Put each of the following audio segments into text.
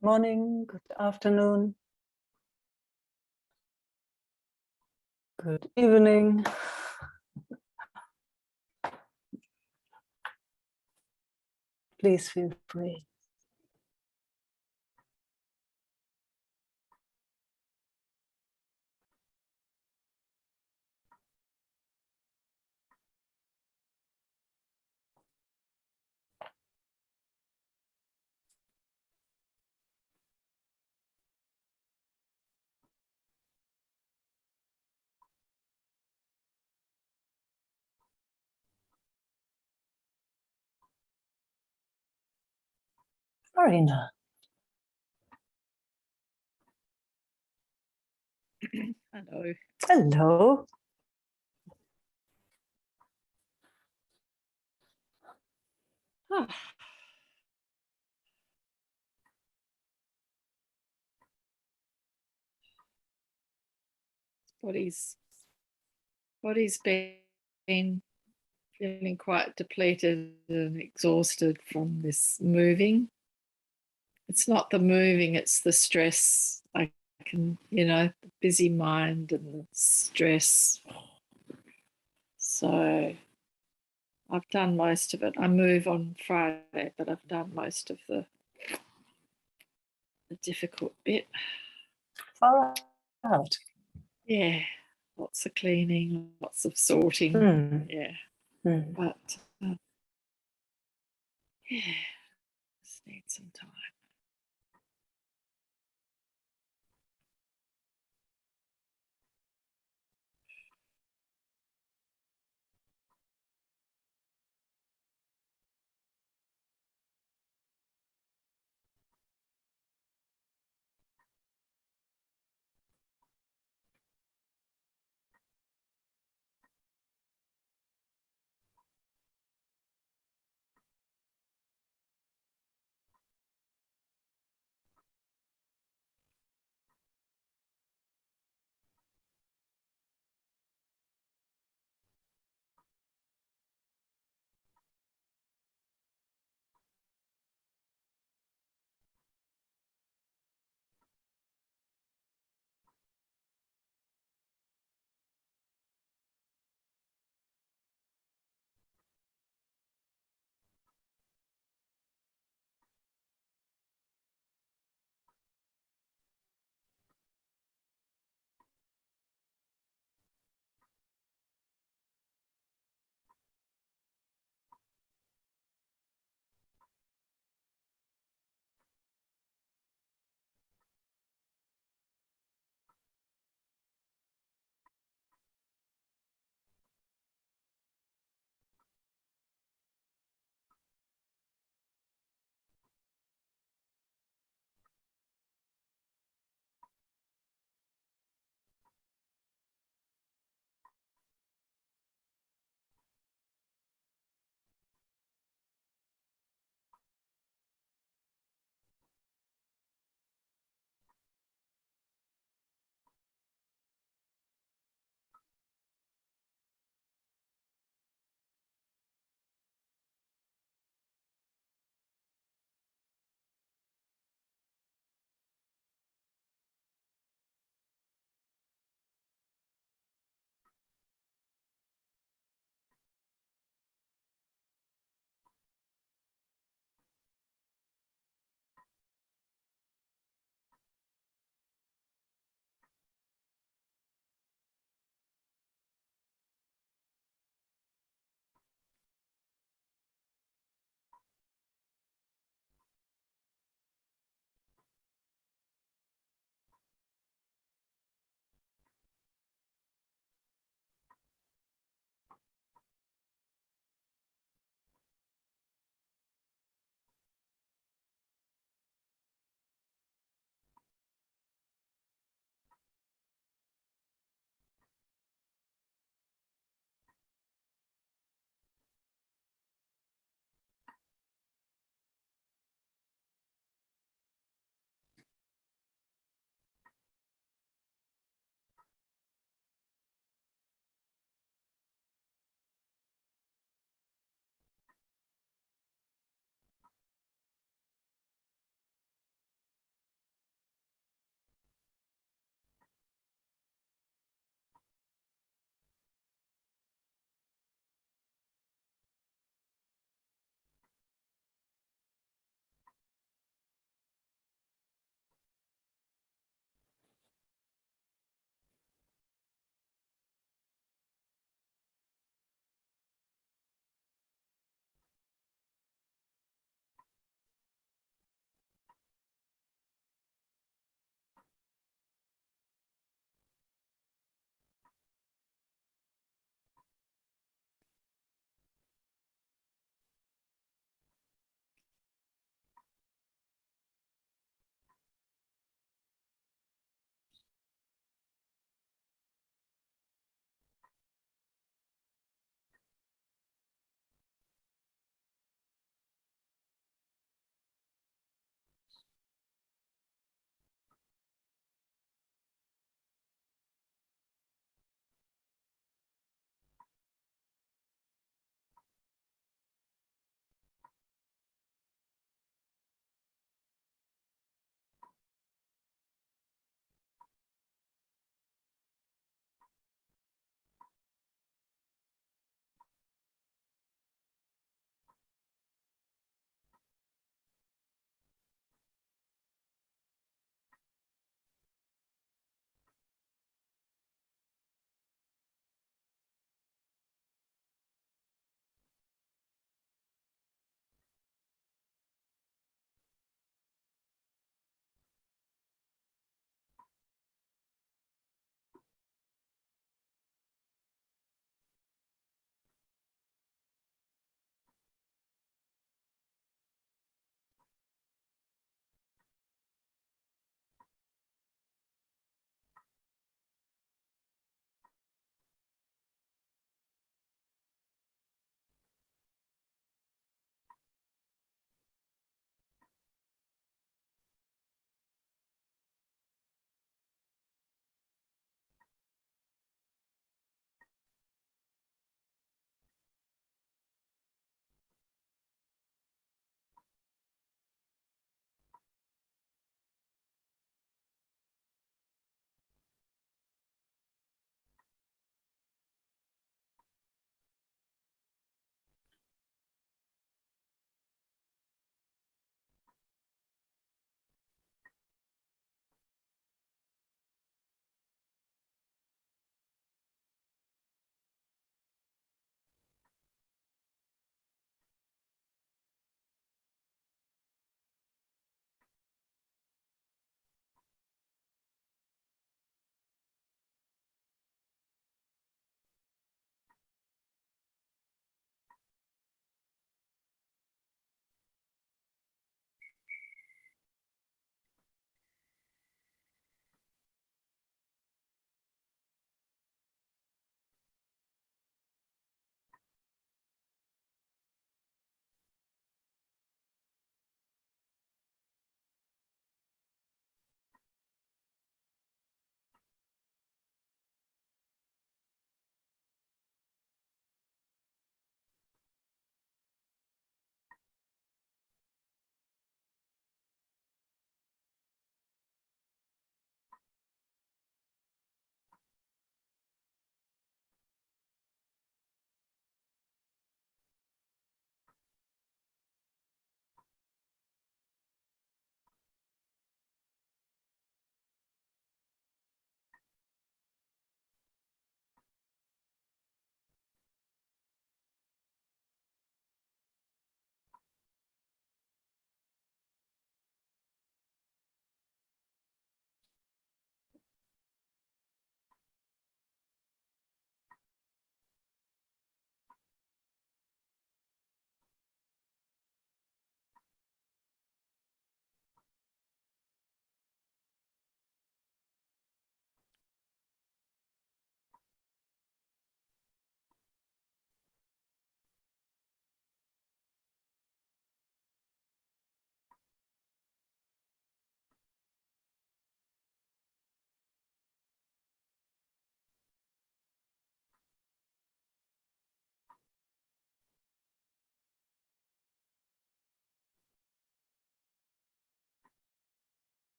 morning, good afternoon, good evening. Please feel free. Marina. Hello. Hello. Ah. Body's been feeling quite depleted and exhausted from this moving. It's not the moving, it's the stress. I can, the busy mind and the stress. So I've done most of it. I move on Friday, but I've done most of the difficult bit. Far out. Yeah, lots of cleaning, lots of sorting. Yeah, but yeah, just need some time.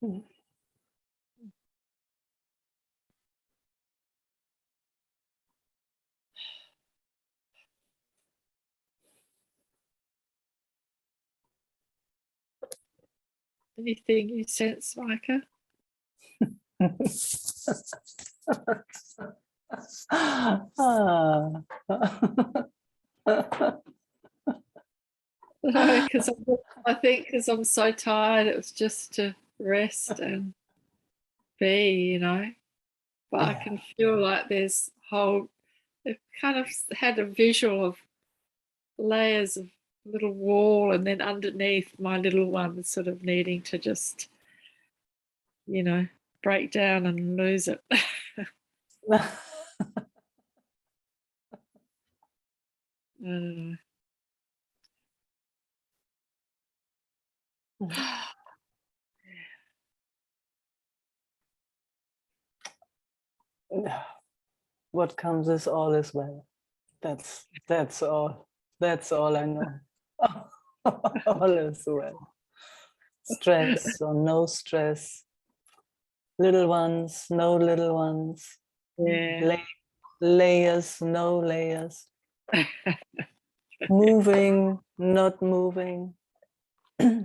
Mm. Anything you sense, Micah? Ah. No, because I think because I'm so tired, it was just to rest and be, you know. But I Yeah. can feel like there's whole. It kind of had a visual of layers of little wall, and then underneath my little one sort of needing to just, you know, break down and lose it. I don't know. What comes is all is well. That's all. That's all I know. All is well. Stress or no stress. Little ones, no little ones. Yeah. Layers, no layers. Moving, not moving. Yeah.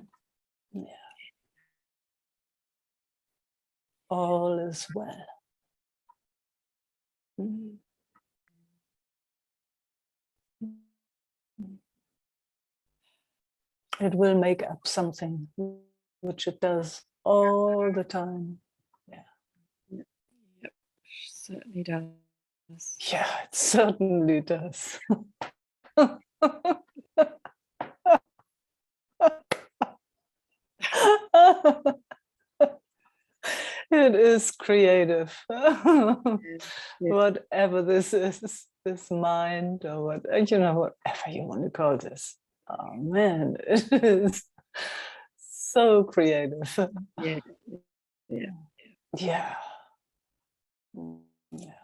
All is well. Mm. It will make up something, which it does all the time. Yeah. Yep. Certainly does. Yeah, it certainly does. It is creative. Yeah. Whatever this is, this mind or what, you know, whatever you want to call this. Oh man, it is so creative. Yeah. Yeah. Yeah. Yeah.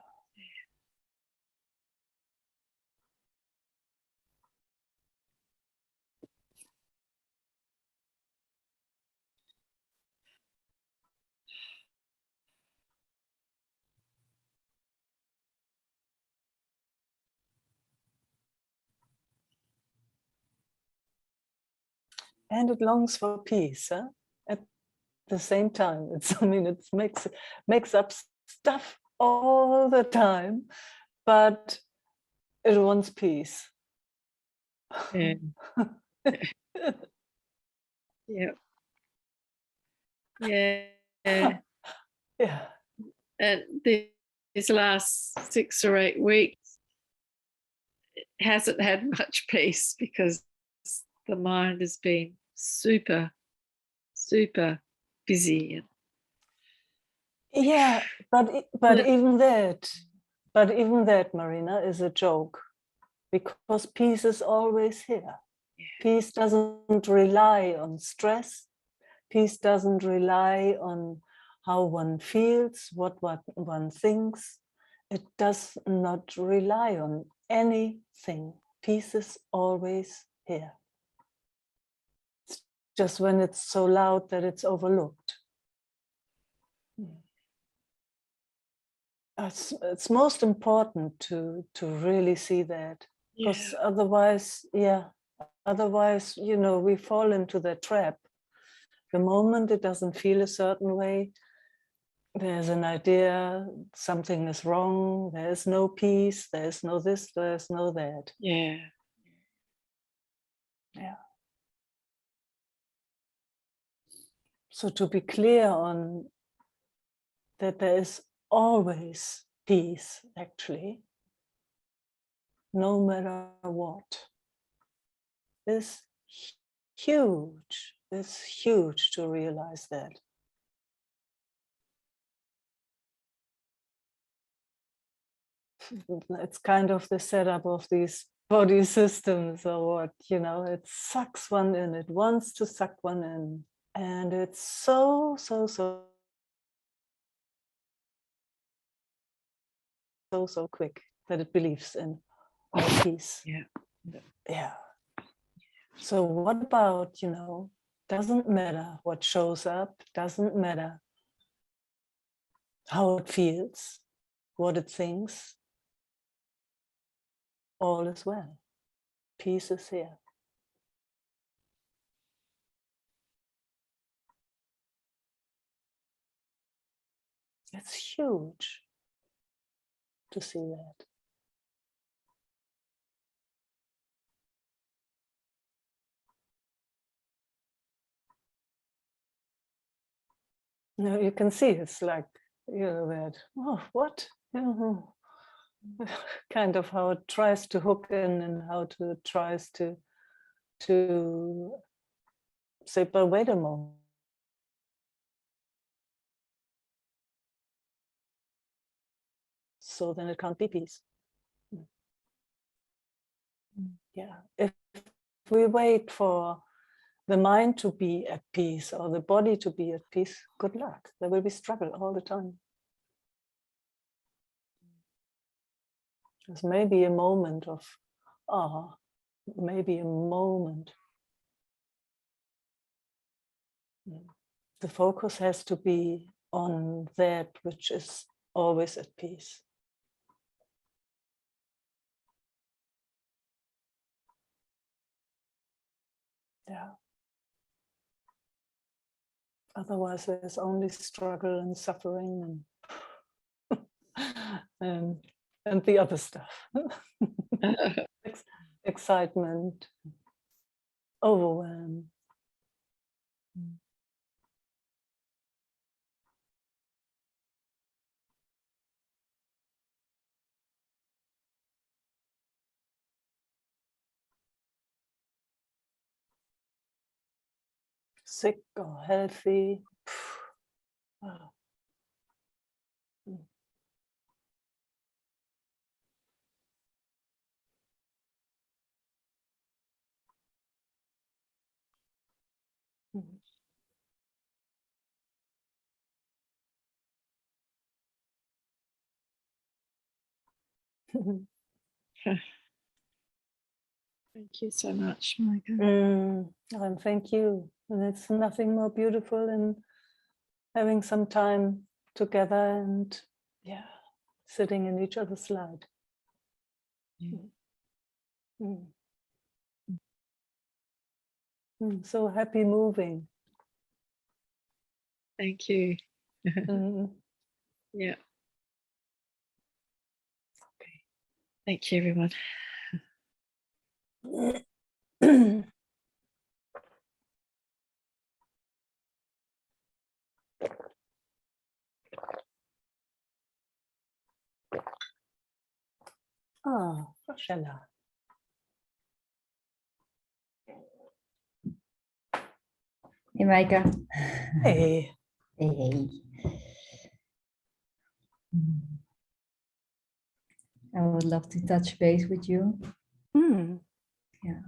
And it longs for peace, huh? At the same time. It's, I mean, it makes up stuff all the time, but it wants peace. Yeah. Yeah. Yeah. Yeah. And these last 6 or 8 weeks hasn't had much peace because the mind has been super, super busy. Yeah, but even that, Marina, is a joke because peace is always here. Yeah. Peace doesn't rely on stress. Peace doesn't rely on how one feels, what one thinks. It does not rely on anything. Peace is always here. It's just when it's so loud that it's overlooked. It's most important to really see that, because otherwise, you know, we fall into the trap. The moment it doesn't feel a certain way, there's an idea something is wrong, there's no peace, there's no this, there's no that. Yeah. Yeah. So to be clear on that there is always peace, actually, no matter what, is huge. It's huge to realize that. It's kind of the setup of these body systems or what, you know, it sucks one in, it wants to suck one in. And it's so quick that it believes in all peace. Yeah. Yeah. So what about, you know, Doesn't matter what shows up, doesn't matter how it feels, what it thinks, all is well. Peace is here. It's huge to see that. Now you can see it's like, that, oh, what? Kind of how it tries to hook in and how it tries to say, but wait a moment. So then it can't be peace. Yeah. If we wait for the mind to be at peace or the body to be at peace, good luck. There will be struggle all the time. There's maybe a moment of, maybe a moment. The focus has to be on that which is always at peace. Yeah. Otherwise, there's only struggle and suffering and the other stuff. Excitement, overwhelm. Sick or healthy. Oh. Thank you so much, Meike. And thank you. And it's nothing more beautiful than having some time together and sitting in each other's light. So happy moving. Thank you. Yeah. Okay. Thank you, everyone. Roshella. Hey, Meike. Hey. Hey. I would love to touch base with you. Yeah.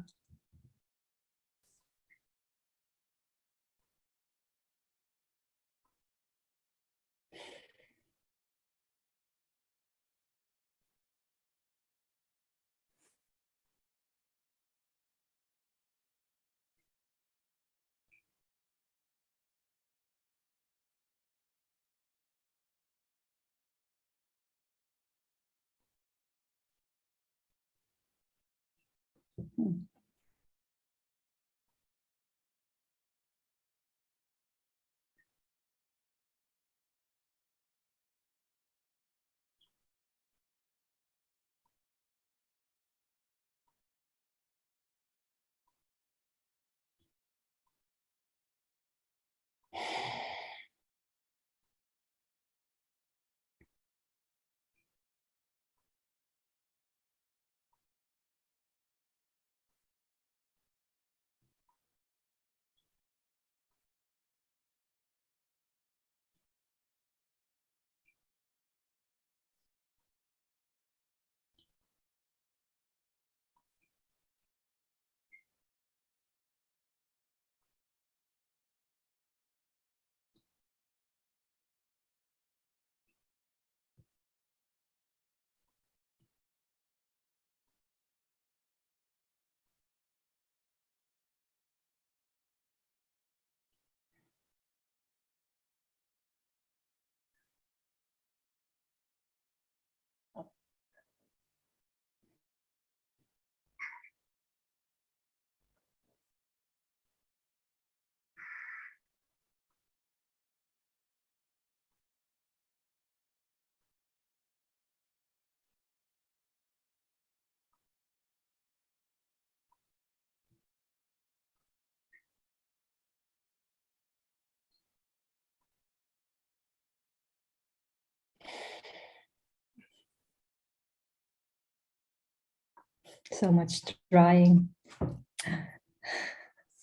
So much trying.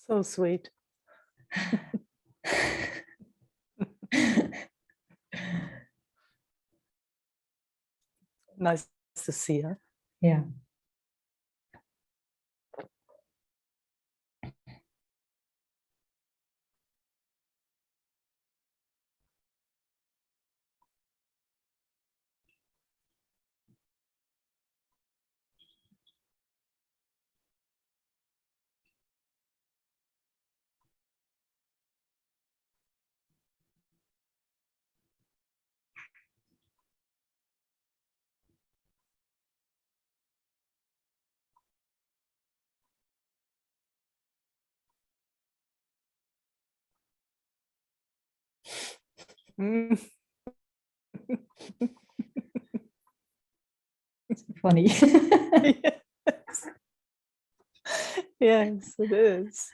So sweet. Nice to see her. Yeah. Mm. Funny. Yes. Yes, it is.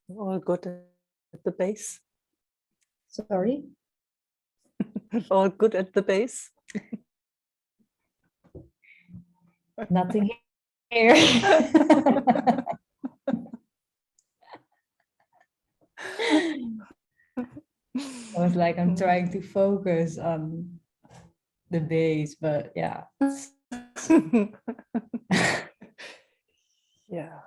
All good at the base. Sorry? All good at the base? Nothing here. I was like, I'm trying to focus on the base, but yeah. Yeah.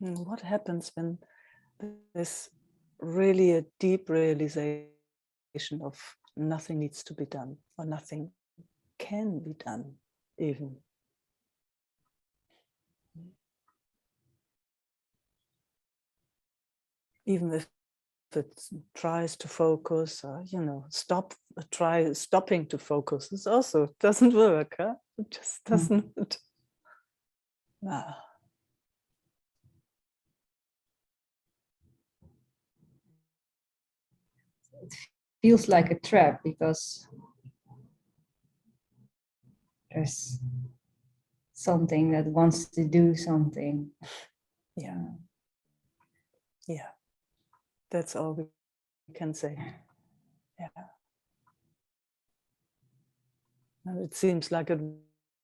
What happens when there's really a deep realization of nothing needs to be done, or nothing can be done, even? Even if it tries to focus, or try stopping to focus, it also doesn't work, huh? It just doesn't. Ah. It feels like a trap because there's something that wants to do something. Yeah. Yeah. That's all we can say. Yeah. And it seems like it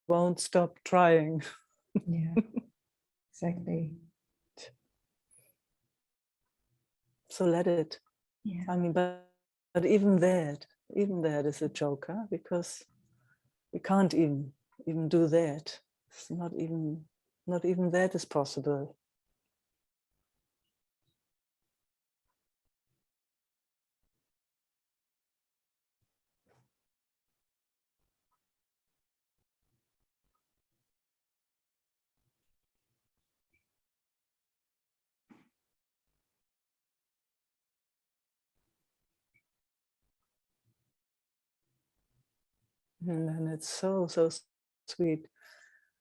won't stop trying. Yeah, exactly. So let it. Yeah. I mean, but even that is a joke, huh? Because we can't even do that. It's not even that is possible. And it's so sweet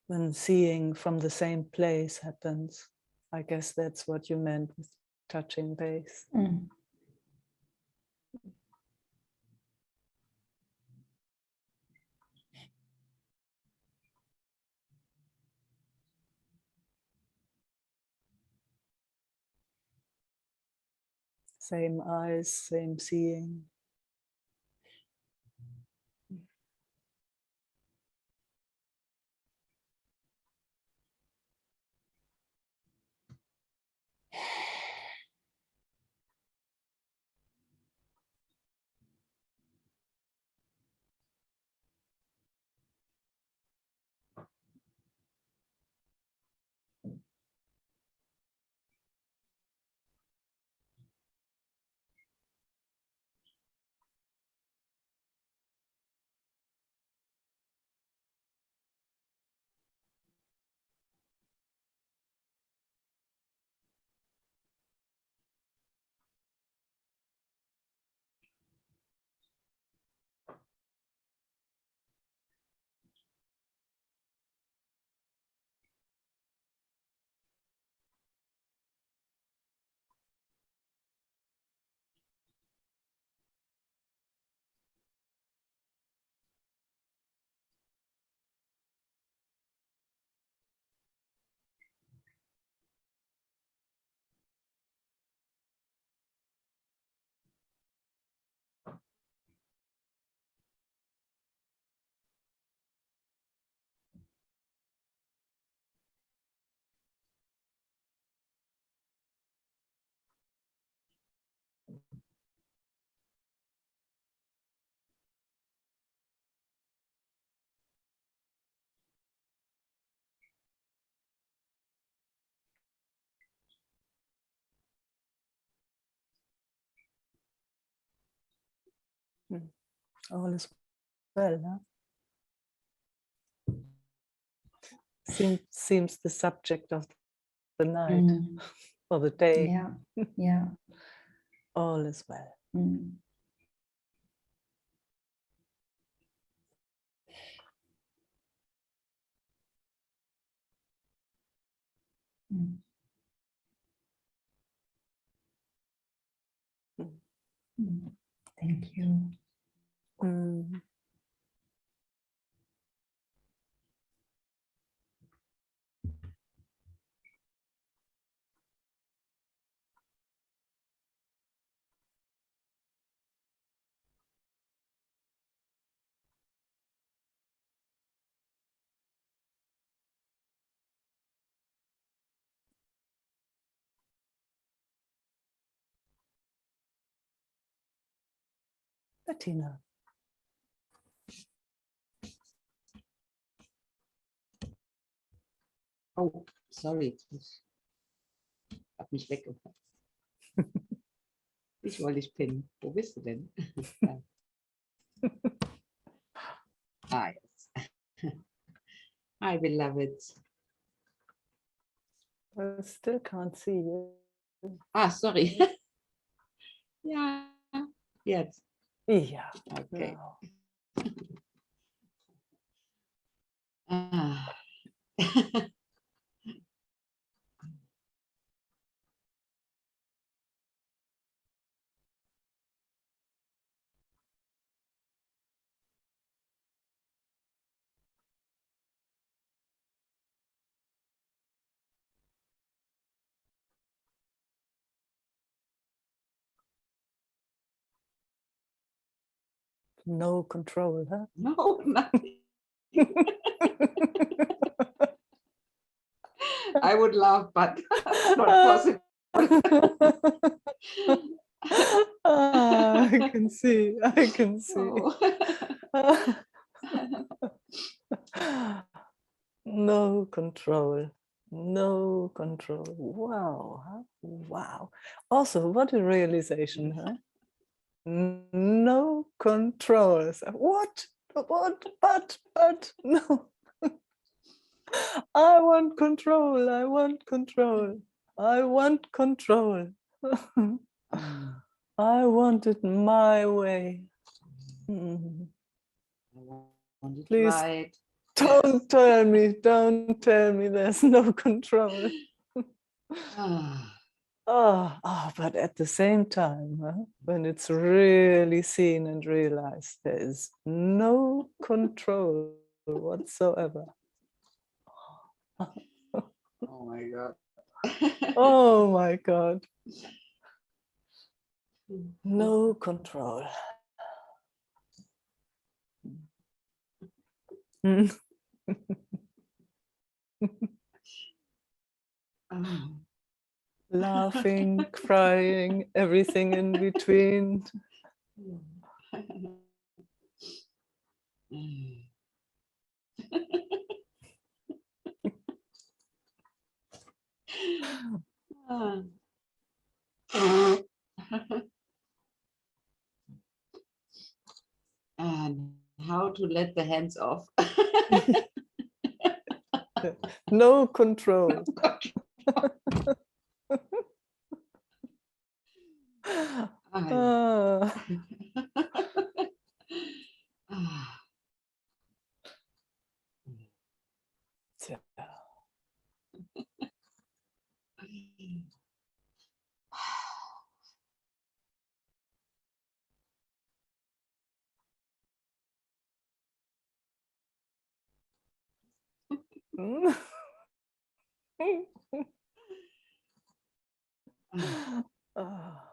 when seeing from the same place happens. I guess that's what you meant with touching base. Same eyes, same seeing. All is well, huh? Seems the subject of the night or the day. Yeah, yeah. all is well. Mm. Mm. Mm. Thank you. Mm. Bettina. Oh, sorry. Ich habe mich weggemacht. Ich wollte dich pinnen. Wo bist du denn? Yes. Hi, beloved. I still can't see you. Sorry. Ja, jetzt. Yeah. Okay. Now. Ah. No control, huh? No, nothing. I would love, but not possible. I can see. I can see. No control. No control. Wow. Huh? Wow. Also, what a realization, huh? No control. So what? But, no. I want control. I want control. I want control. I want it my way. Mm. Please Right. don't tell me there's no control. But at the same time, huh, when it's really seen and realized, there is no control whatsoever. Oh my God. Oh my God. No control. Laughing, crying, everything in between. And how to let the hands off. No control. Ah. Tja. Ah.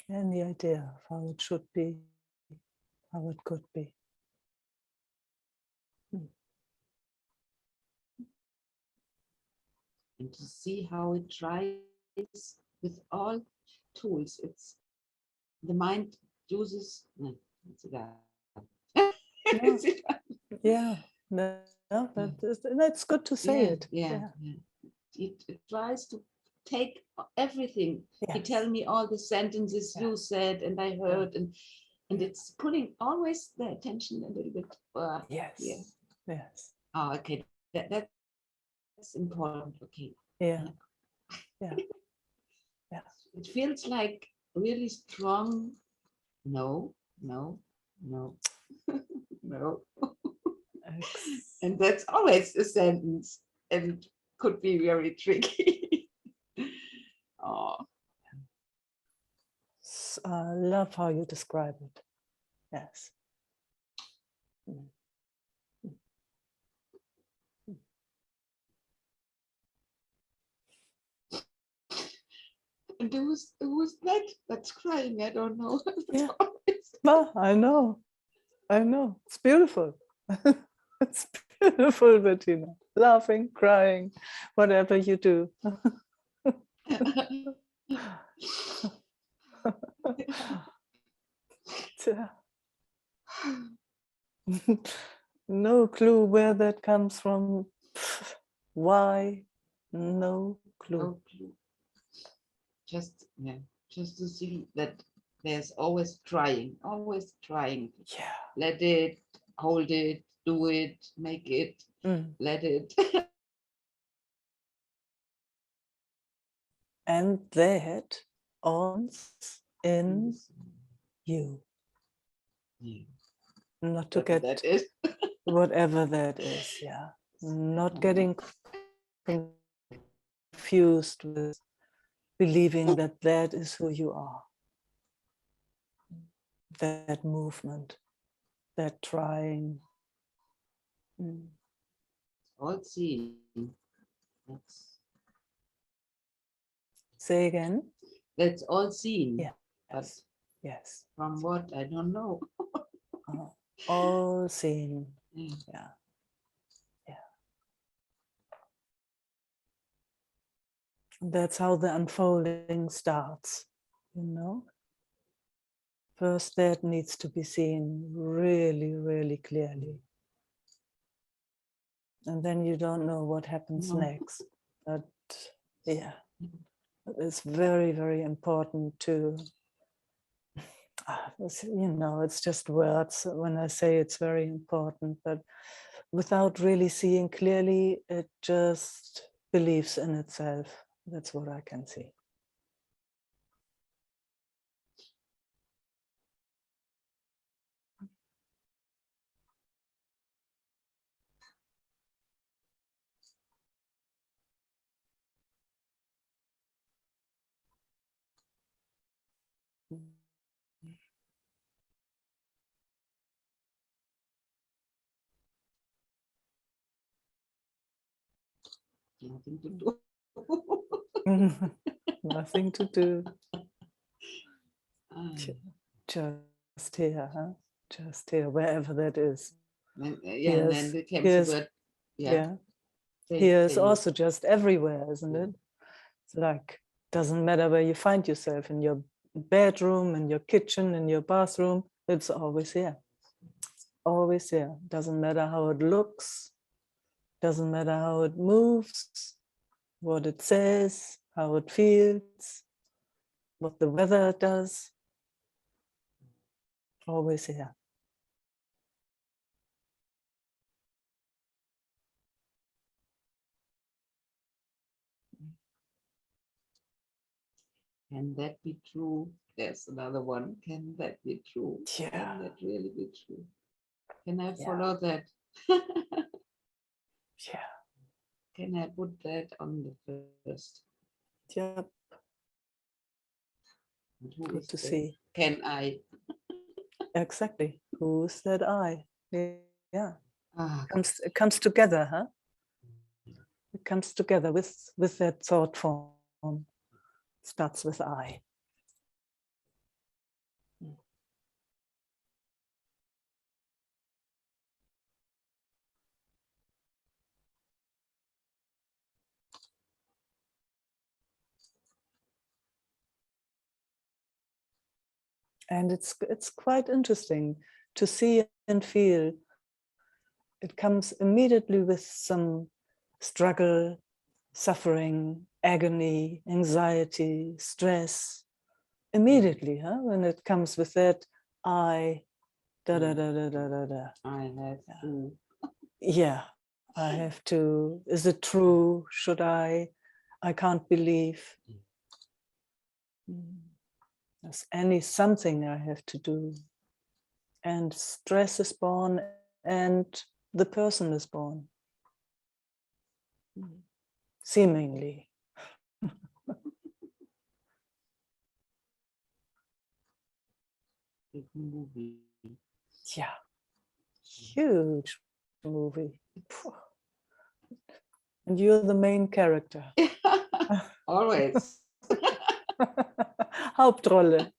Any idea of how it should be, how it could be. And to see how it tries with all tools. It's the mind uses. No, it's egal. No. Yeah, no, that's good to say it. Yeah. It tries to take everything. Yes. He tell me all the sentences you said and I heard, and it's putting always the attention a little bit. Yes. Yes. Yes. Oh, okay. That's important. Okay. Yeah. Yeah. Yeah. It feels like really strong. No, no, no, no. And that's always a sentence, and it could be very tricky. Oh. I love how you describe it. Yes. And who's that? That's crying. I don't know. Yeah. Well, I know. It's beautiful. It's beautiful, Bettina. Laughing, crying, whatever you do. No clue where that comes from. Why? No clue. No clue. Just to see that there's always trying. Yeah. Let it, hold it, do it, make it, let it. And that owns in you. Yeah. Not to Whatever get that is. whatever that is, yeah. Not getting confused with believing that that is who you are. That movement, that trying. All seen. Say again? That's all seen. Yeah. But yes. from what? I don't know. All seen. Yeah. Yeah. That's how the unfolding starts, you know? First, that needs to be seen really, really clearly. And then you don't know what happens next. But yeah, it's very, very important to, it's just words when I say it's very important, but without really seeing clearly, it just believes in itself. That's what I can see. Nothing to do. Nothing to do. Just here, huh? Just here, wherever that is. And then the word. Yeah. Here is also just everywhere, isn't it? It's like, doesn't matter where you find yourself, in your bedroom, in your kitchen, in your bathroom, it's always here. Always here. Doesn't matter how it looks, doesn't matter how it moves, what it says, how it feels, what the weather does. Always here. Can that be true? There's another one. Can that be true? Yeah. Can that really be true? Can I Yeah. follow that? Yeah. Can I put that on the first? Yep. Good to see. Can I? Exactly. Who's that I? Yeah. Ah, It comes together, huh? It comes together with that thought form. Starts with I. And it's quite interesting to see and feel. It comes immediately with some struggle, suffering, agony, anxiety, stress. Immediately, huh? When it comes with that, I, da da da da da da da. I have to. Yeah, I have to. Is it true? Should I? I can't believe. There's something I have to do. And stress is born and the person is born. Seemingly. Big movie. Yeah. Huge movie. And you're the main character. Always. Hauptrolle.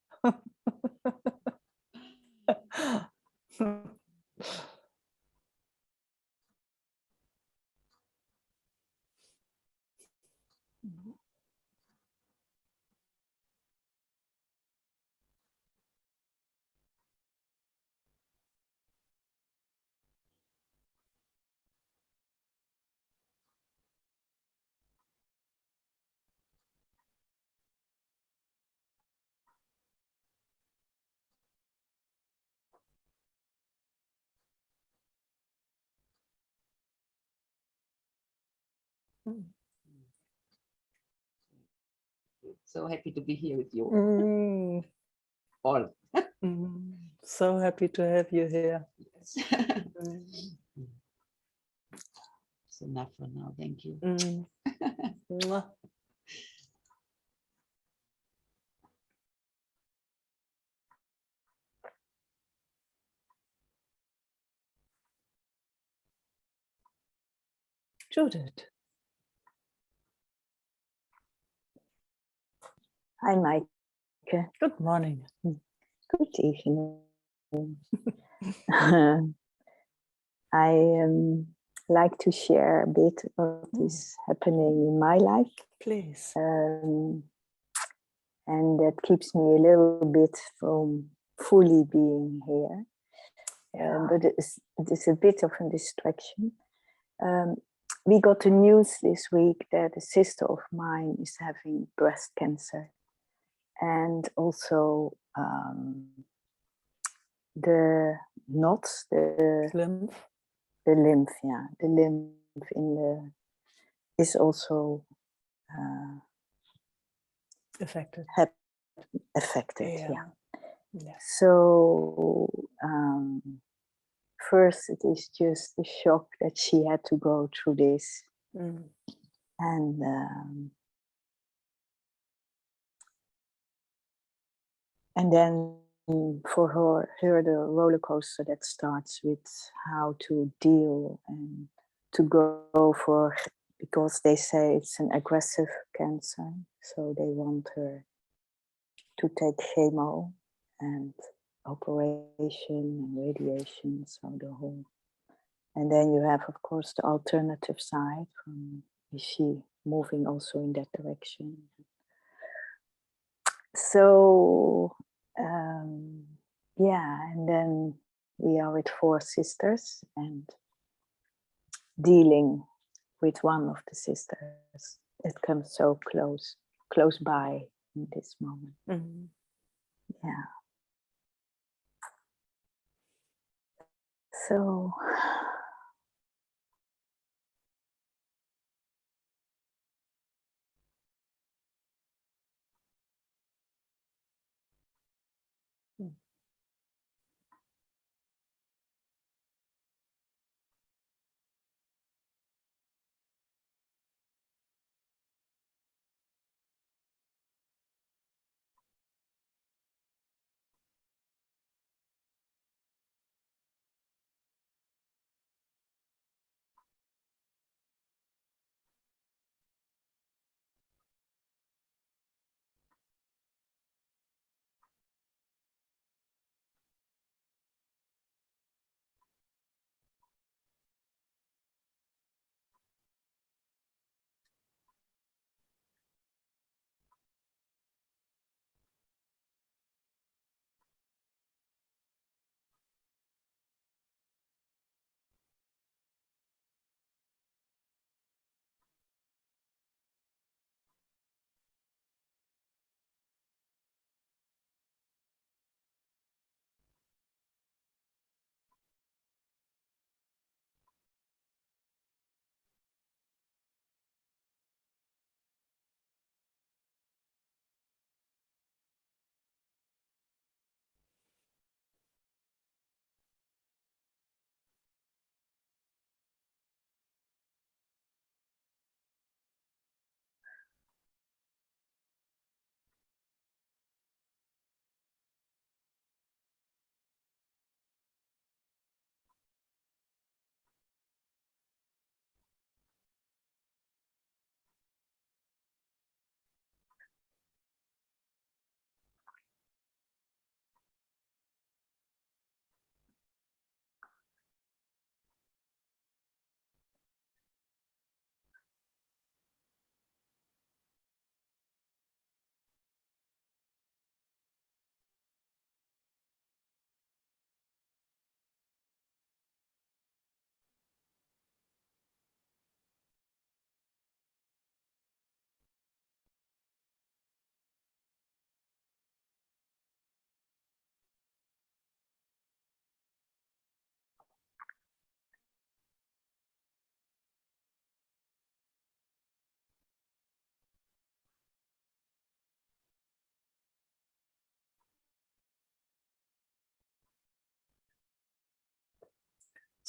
So happy to be here with you Mm, all. so happy to have you here. Yes. It's enough for now. Thank you. Mwah. Judith. Hi, Mike. Good morning. Good evening. I like to share a bit what is happening in my life. Please. And that keeps me a little bit from fully being here. But it is a bit of a distraction. We got the news this week that a sister of mine is having breast cancer. And also the knots, Lymph. the lymph, yeah, the lymph in the is also Affected. affected. Yeah. Yeah. So first, it is just the shock that she had to go through this, and then for her the roller coaster that starts with how to deal and to go for, because they say it's an aggressive cancer, so they want her to take chemo and operation and radiation, so the whole. And then you have, of course, the alternative side from, is she moving also in that direction? So yeah, and then we are with 4 sisters and dealing with one of the sisters that comes so close by in this moment. Yeah. So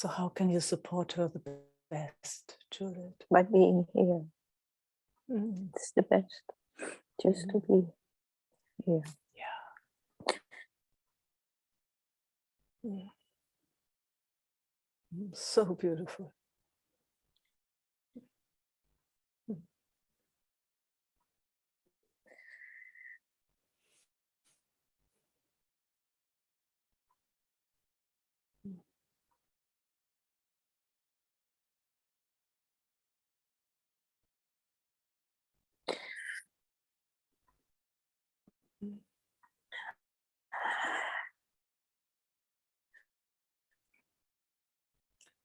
So how can you support her the best, Judith? By being here, Mm. it's the best. Just to be here. Yeah. Mm. So beautiful.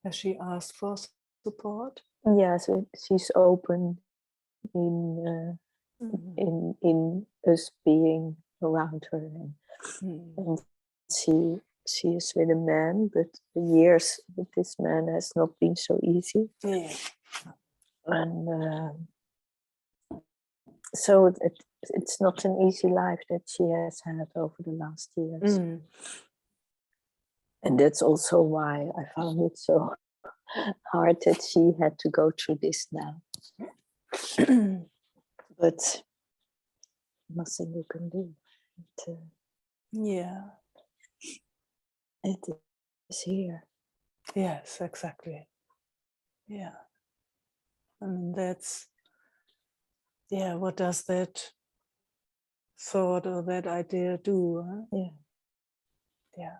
Has she asked for support? Yeah, so she's open in us being around her, and she is with a man, but the years with this man has not been so easy. Yeah. And so it's not an easy life that she has had over the last years. And that's also why I found it so hard that she had to go through this now. But nothing you can do. Yeah. It is here. Yes, exactly. Yeah. I mean, that's, yeah, what does that thought or that idea do? Huh? Yeah. Yeah.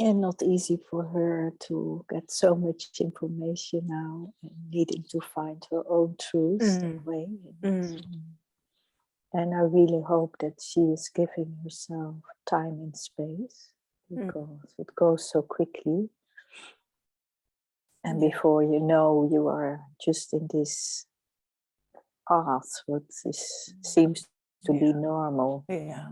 And not easy for her to get so much information now and needing to find her own truth in a way. And I really hope that she is giving herself time and space, because it goes so quickly. And before you know, you are just in this path, what seems to be normal. Yeah.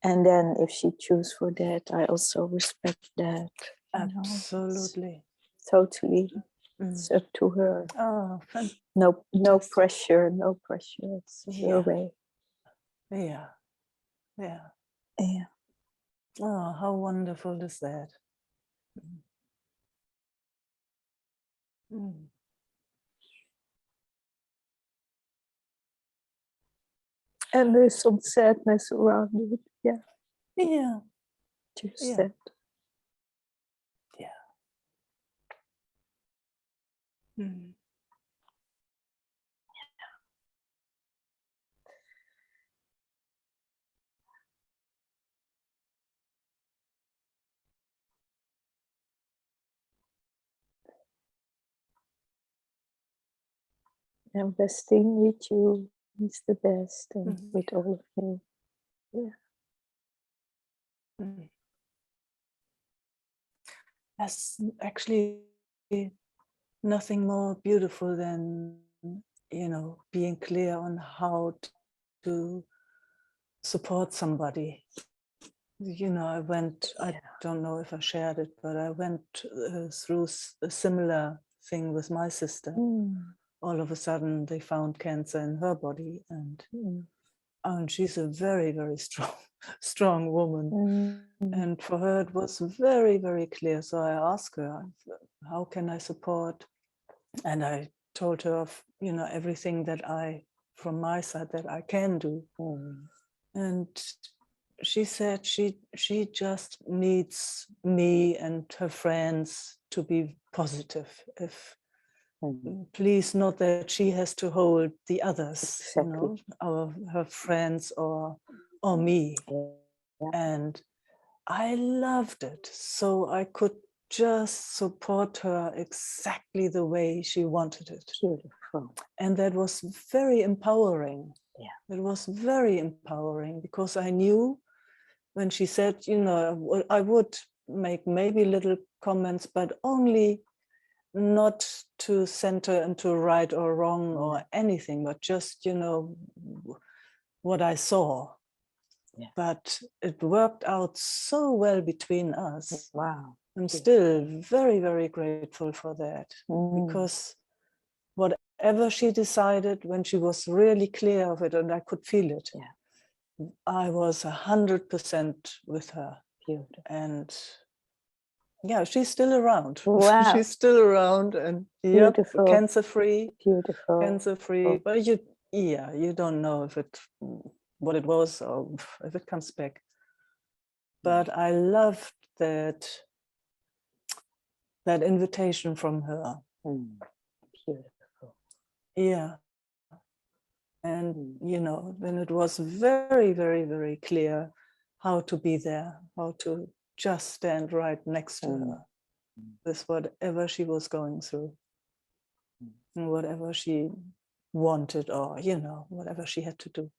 And then if she chooses for that, I also respect that. Absolutely. Totally. It's up to her. Oh, No pressure, no pressure. It's her way. Yeah. Yeah. Yeah. Oh, how wonderful is that? And there's some sadness around it. Yeah. Yeah. Just that. Yeah. And resting with you is the best, and with all of you. Yeah. There's actually nothing more beautiful than, being clear on how to support somebody. I don't know if I shared it, but I went through a similar thing with my sister. All of a sudden they found cancer in her body, and she's a very, very strong woman. And for her it was very, very clear. So I asked her, how can I support? And I told her of, everything that from my side, that I can do. And she said she just needs me and her friends to be positive. Please, not that she has to hold the others, Exactly. her friends or me. Yeah. And I loved it. So I could just support her exactly the way she wanted it. Beautiful. And that was very empowering. Yeah. It was very empowering, because I knew when she said, I would make maybe little comments, but only not to center into right or wrong or anything, but just, what I saw. Yeah. But it worked out so well between us. Wow. I'm still very, very grateful for that, because whatever she decided, when she was really clear of it, and I could feel it, I was 100% with her. Beautiful. And yeah, she's still around. Wow. She's still around, and yep, Beautiful. cancer-free, Beautiful. cancer-free. But you don't know if it, what it was, or if it comes back. But I loved that invitation from her. Beautiful. Yeah. And, you know, then it was very, very, very clear how to be there, how to just stand right next to her with whatever she was going through and whatever she wanted, or, you know, whatever she had to do.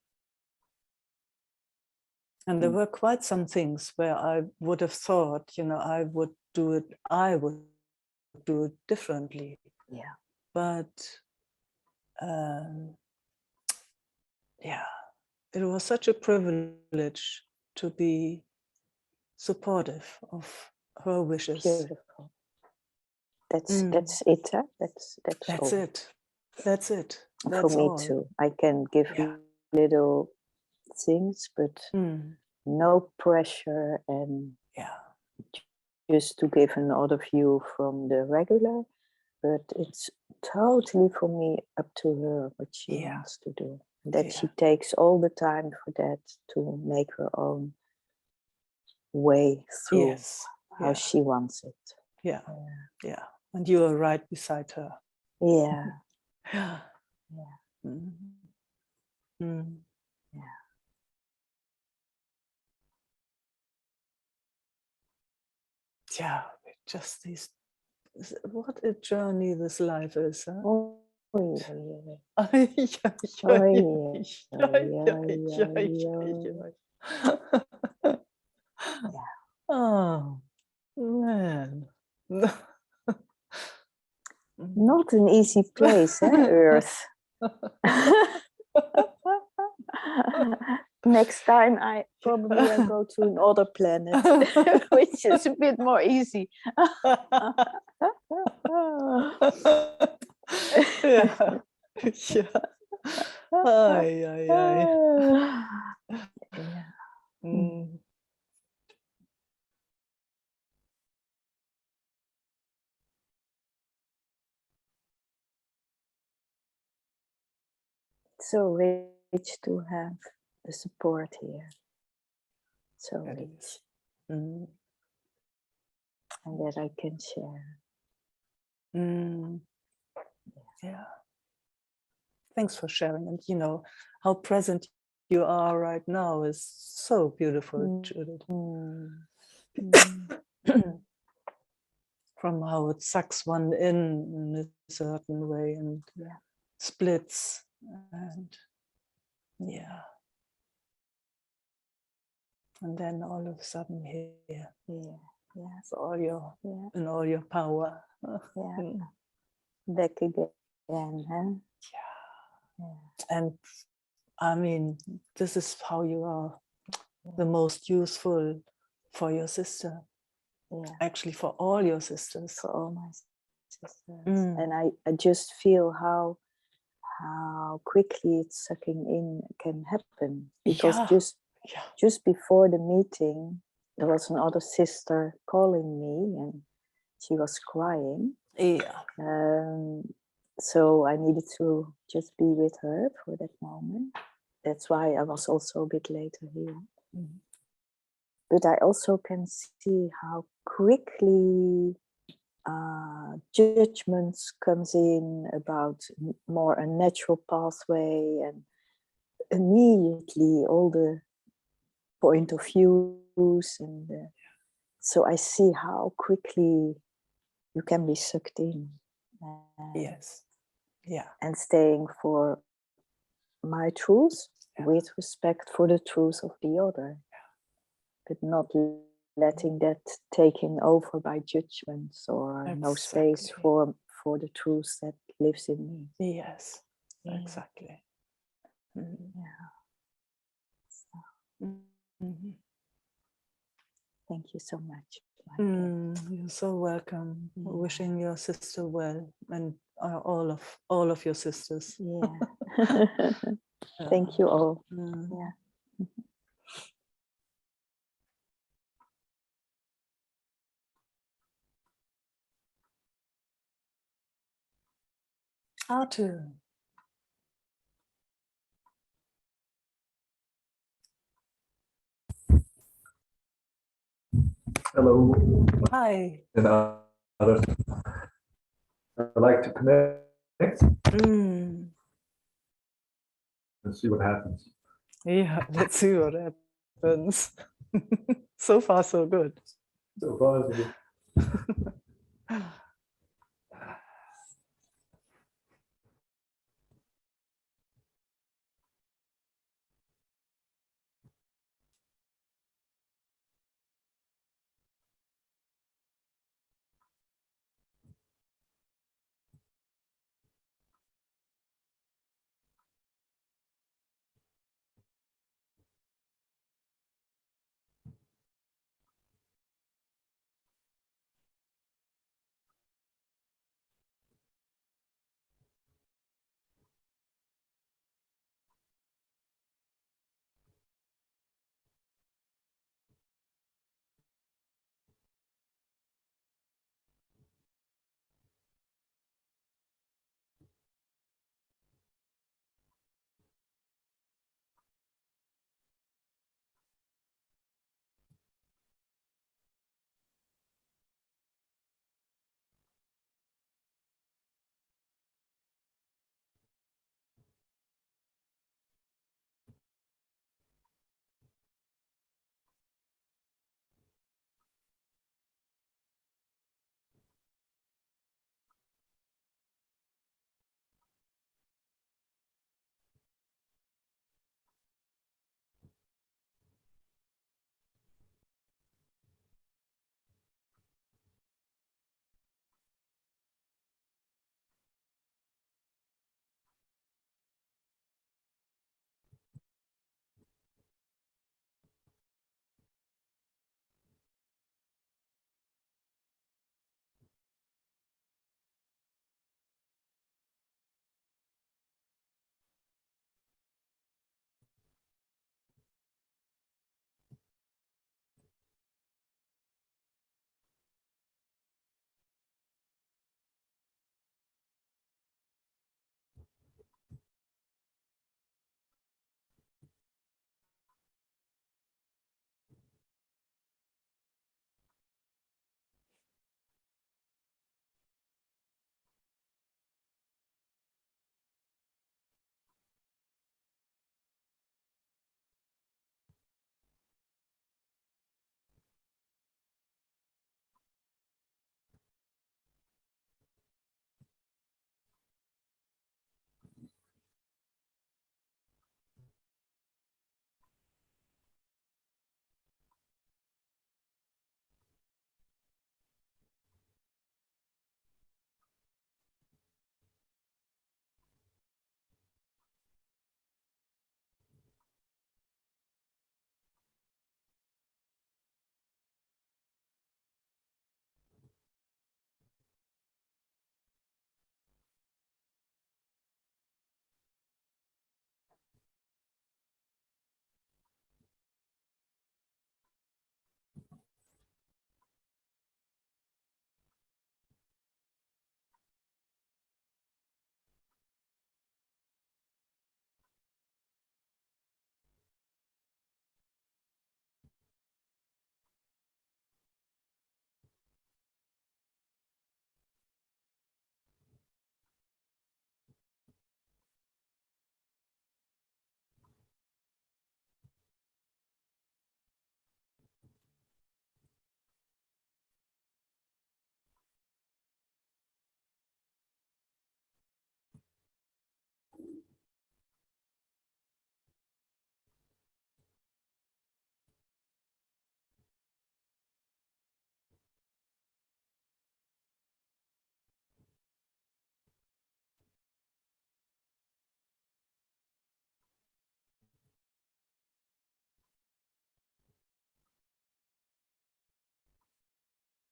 And there were quite some things where I would have thought, you know, I would do it differently. Yeah. But yeah, it was such a privilege to be supportive of her wishes. Beautiful. That's it. Huh? That's That's all. it. That's it. For That's me all. too. I can give Yeah. little things, but Mm. no pressure, and Yeah. just to give another view from the regular. But it's totally for me up to her what she Yeah. wants to do. That she Yeah. takes all the time for that to make her own way through Yes. how she wants it. Yeah. Yeah. And you are right beside her. Yeah. Yeah. Yeah. Mm. Mm. Yeah. Yeah. Just these. What a journey this life is, huh? Oh, yeah, yeah. Ay, ay, Oh, ay, yeah, ay, yeah, ay, yeah, ay, yeah. ay, ay. Oh, man. Not an easy place, eh, Earth. Next time I probably go to another planet, which is a bit more easy. Yeah. Yeah. Ay, ay, ay. Yeah. Mm. So rich to have the support here. So That rich. is. Mm. And that I can share. Mm. Yeah. Thanks for sharing. And you know, how present you are right now is so beautiful, Judith. From how it sucks one in a certain way and splits. And yeah. And then all of a sudden here. Yes. All your in all your power. Back again, huh? And I mean, this is how you are the most useful for your sister. Actually, for all your sisters. For all my sisters. And I just feel how quickly it's sucking in can happen. Because just before the meeting, there was another sister calling me and she was crying. Yeah. So I needed to just be with her for that moment. That's why I was also a bit later here. But I also can see how quickly judgments comes in about more a natural pathway, and immediately all the point of views, and so I see how quickly you can be sucked in. Yes. Yeah. And staying for my truth with respect for the truth of the other, but not letting that taken over by judgments or no space for the truth that lives in me. Yes, exactly. Thank you so much. You're so welcome. Wishing your sister well, and all of your sisters. Yeah. Thank you all. Mm. Yeah. Arthur. Hello. Hi. And others. I'd like to connect Mm. and see what happens. Yeah, let's see what happens. So far, so good. So far, so good.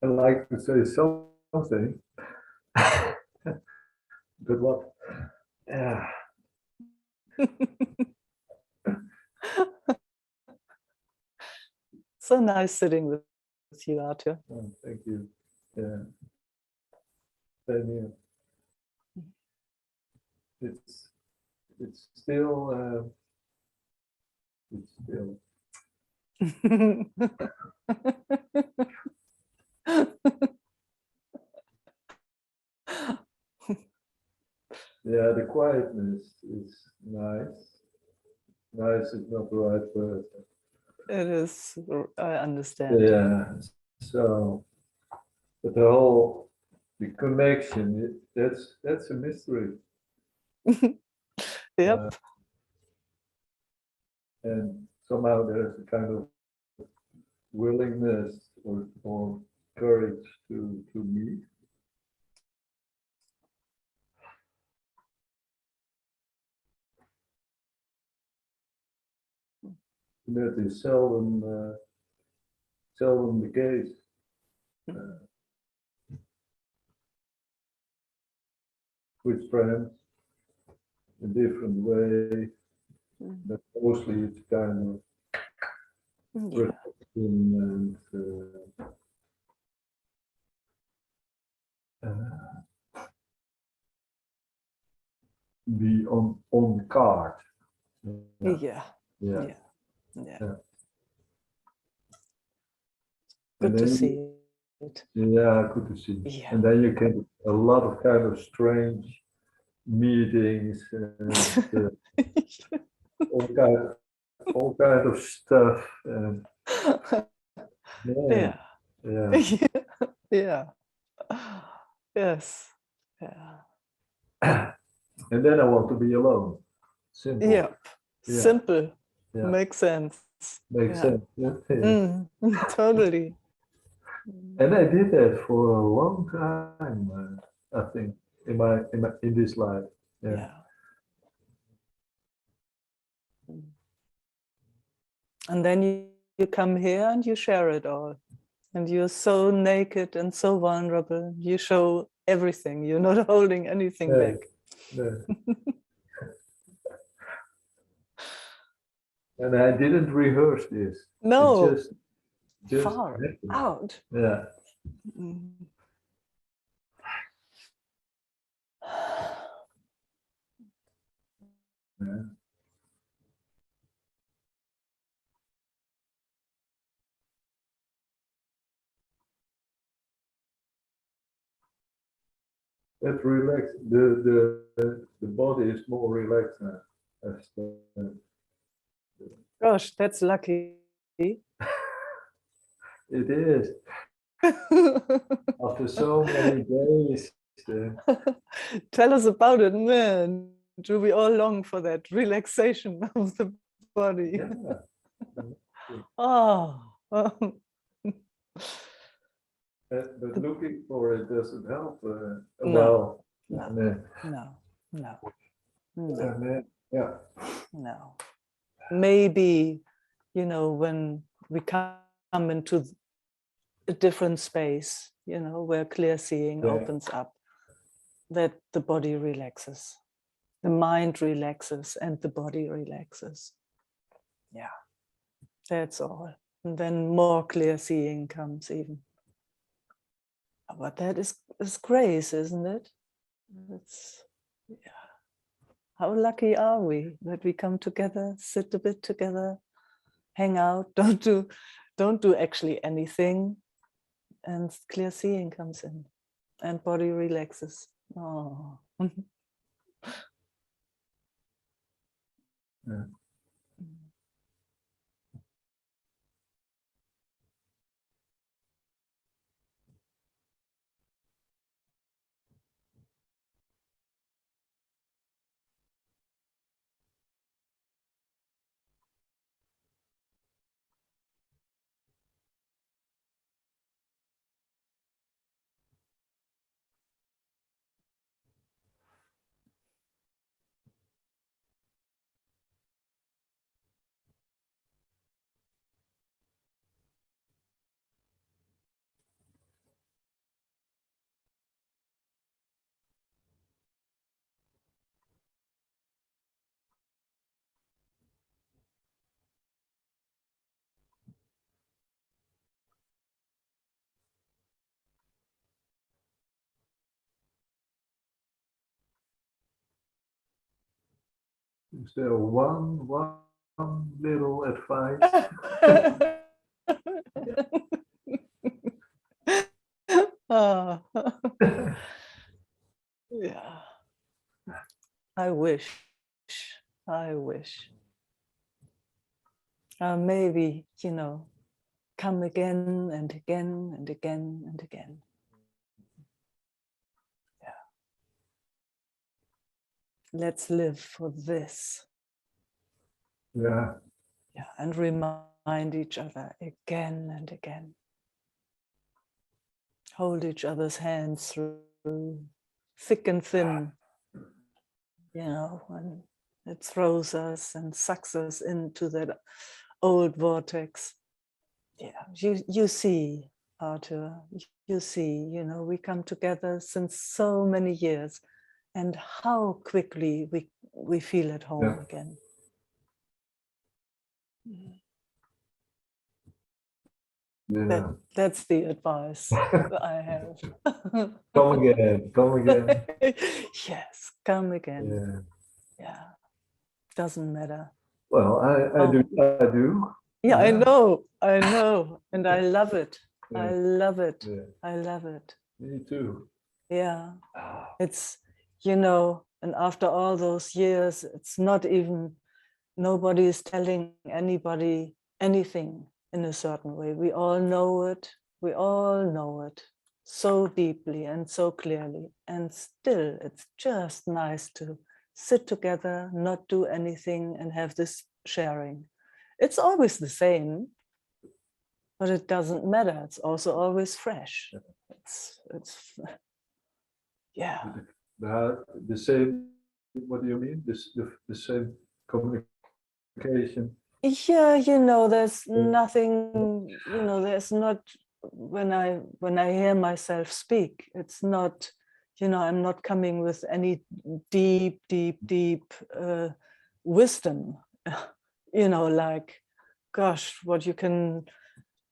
I'd like to say something. But what? Yeah. So nice sitting with you, Arthur. Oh, thank you. Yeah. Same here. It's still it's still yeah, the quietness is nice. Nice is not the right word. It is, I understand. Yeah. So but the connection, that's a mystery. Yep. And somehow there's a kind of willingness or courage to meet. That is seldom the case. With friends in different way, but mostly it's kind of Yeah. reflection and be on guard. Yeah. Yeah. Yeah. Yeah. Good And to then see it. yeah, good to see. Yeah. And then you get a lot of kind of strange meetings and all kind of stuff. And yeah, Yeah. yeah. Yeah. Yes. Yeah. And then I want to be alone. Simple. Yeah. Yeah. Simple. Yeah. Makes sense. Makes Yeah. sense. Yeah. Totally. And I did that for a long time, I think, in this life. Yeah. Yeah. And then you come here and you share it all. And you're so naked and so vulnerable. You show everything. You're not holding anything Yeah. back. Yeah. And I didn't rehearse this. No. It just Far happened. out. Yeah. Mm. Yeah. That relax the body is more relaxed now. That's Gosh, that's lucky. it is. After so many days. Tell us about it, man. Do we all long for that relaxation of the body? Yeah. Oh. But looking for it doesn't help. No. Well, No. no. No. No. No. Yeah. No. Maybe, when we come into a different space, where clear seeing Yeah. opens up, that the body relaxes, the mind relaxes, and the body relaxes. Yeah, that's all. And then more clear seeing comes even. But that is grace, isn't it? It's, yeah. How lucky are we that we come together, sit a bit together, hang out, don't do actually anything, and clear seeing comes in, and body relaxes. Oh. Yeah. Is there one little advice? Ah. Yeah. I wish. I wish. Maybe, you know, come again and again and again and again. Yeah. Let's live for this. Yeah. Yeah. And remind each other again and again. Hold each other's hands through thick and thin. You know, when it throws us and sucks us into that old vortex. Yeah, you see, Arthur, you see, you know, we come together since so many years, and how quickly we feel at home again. Yeah. That's the advice I have. Come again, come again. Yes, come again. Yeah. Yeah, doesn't matter. Well, I do. Yeah, Yeah. I know, and I love it. I Yeah. love it. Yeah. I love it. Me too. Yeah, it's, you know, and after all those years, it's not even, nobody is telling anybody anything in a certain way. We all know it. We all know it so deeply and so clearly. And still, it's just nice to sit together, not do anything, and have this sharing. It's always the same, but it doesn't matter. It's also always fresh. It's yeah. The same, what do you mean? The same communication. Yeah, you know, there's nothing, you know, there's not, when I hear myself speak, it's not, you know, I'm not coming with any deep wisdom, you know, like, gosh, what you can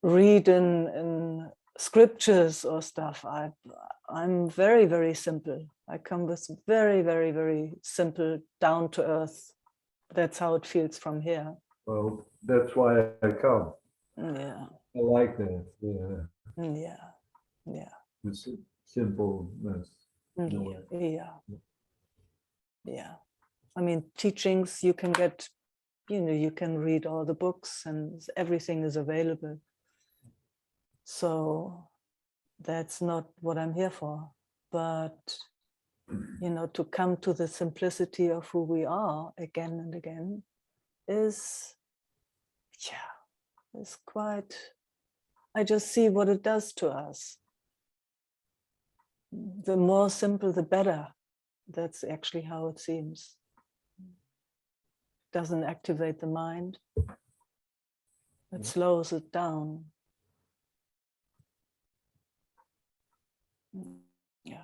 read in scriptures or stuff. I'm very simple. I come with very simple, down to earth. That's how it feels from here. Well, that's why I come. Yeah. I like that. Yeah. Yeah. The simpleness. in a way. Yeah. I mean, teachings, you can get, you know, you can read all the books and everything is available. So that's not what I'm here for. But, you know, to come to the simplicity of who we are again and again is, yeah, is quite, I just see what it does to us. The more simple, the better. That's actually how it seems. Doesn't activate the mind. It slows it down. Yeah.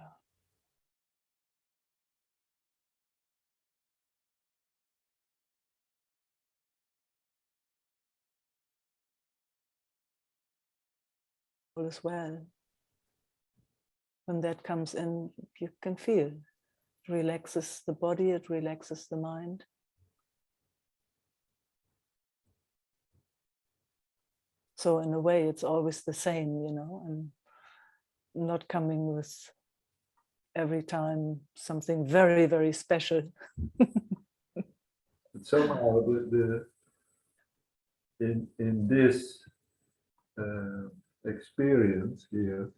All is well. When that comes in, you can feel it relaxes the body, it relaxes the mind. So in a way, it's always the same, you know, and not coming with every time something very special. But somehow in this experience here,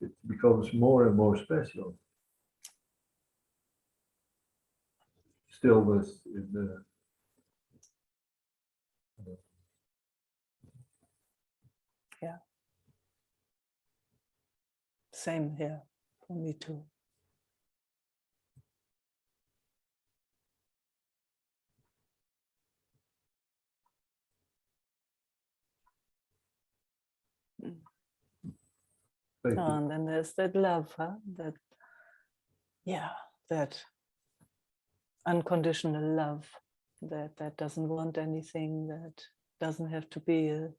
it becomes more and more special. Stillness in the Yeah. Same here for me too. And then there's that love, huh? That, yeah, that unconditional love that doesn't want anything, that doesn't have to be a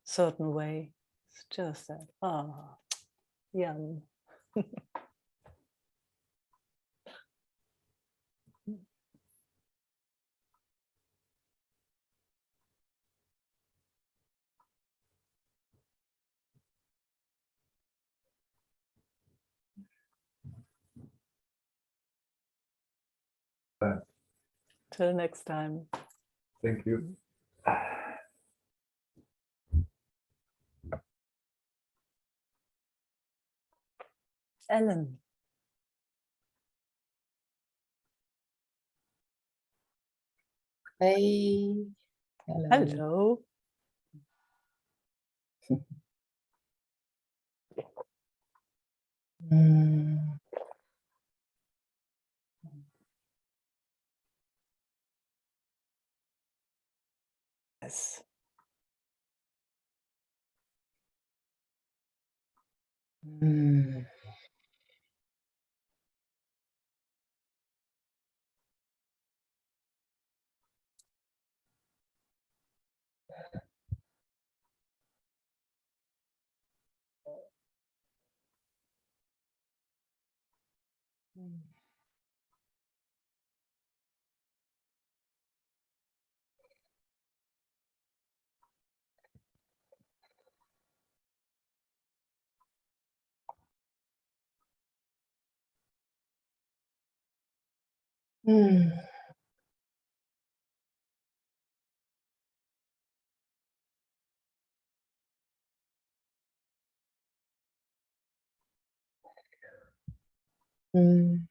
certain way. It's just that, yum. time. Till next time. Thank you. Ellen. Hey, hello. Hello. Mm, Yes. mm, mm, mm.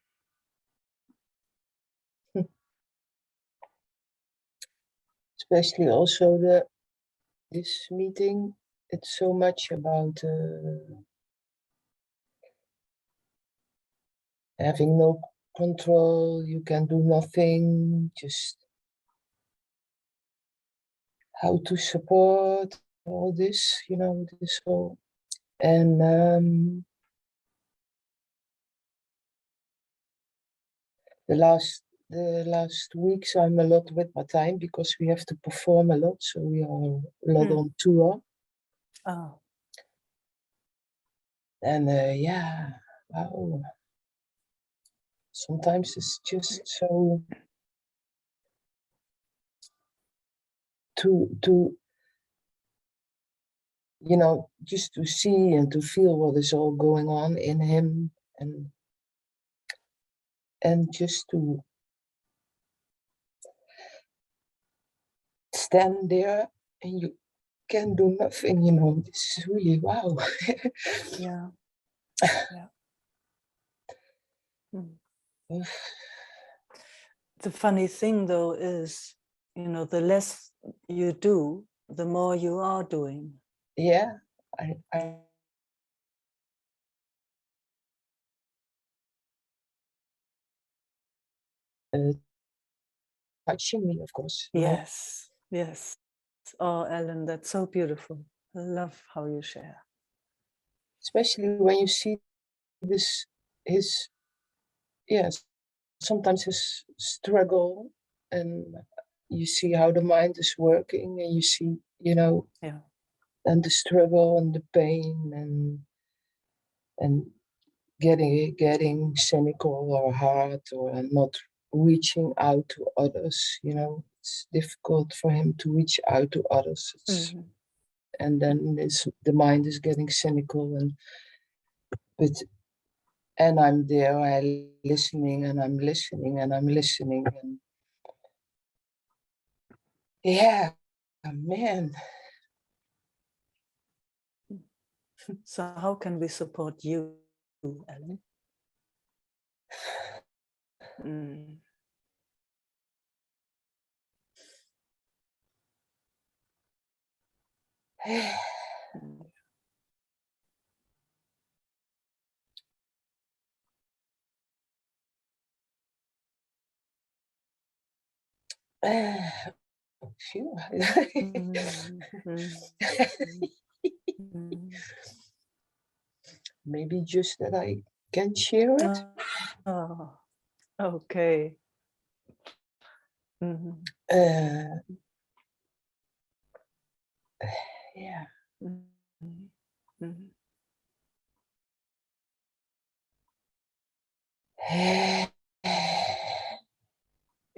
Especially also this meeting, it's so much about having no control, you can do nothing, just how to support all this, this whole, and the last weeks I'm a lot with my time because we have to perform a lot, so we are a lot on tour. Oh, And yeah, wow. Sometimes it's just so to just to see and to feel what is all going on in him, and just to stand there and you can do nothing, this is really wow. yeah. Yeah. The funny thing though is, the less you do, the more you are doing. Yeah, I touching me, of course. Yes, yes. Oh, Ellen, that's so beautiful. I love how you share. Especially when you see his yes, sometimes his struggle, and you see how the mind is working, and you see, Yeah. and the struggle and the pain, and getting cynical or hard or not reaching out to others. It's difficult for him to reach out to others. And then the mind is getting cynical, and I'm there, I'm listening, and I'm listening, and I'm listening, and yeah, man. So how can we support you, Ellen? Phew. Maybe just that I can share it. Oh, okay. Yeah.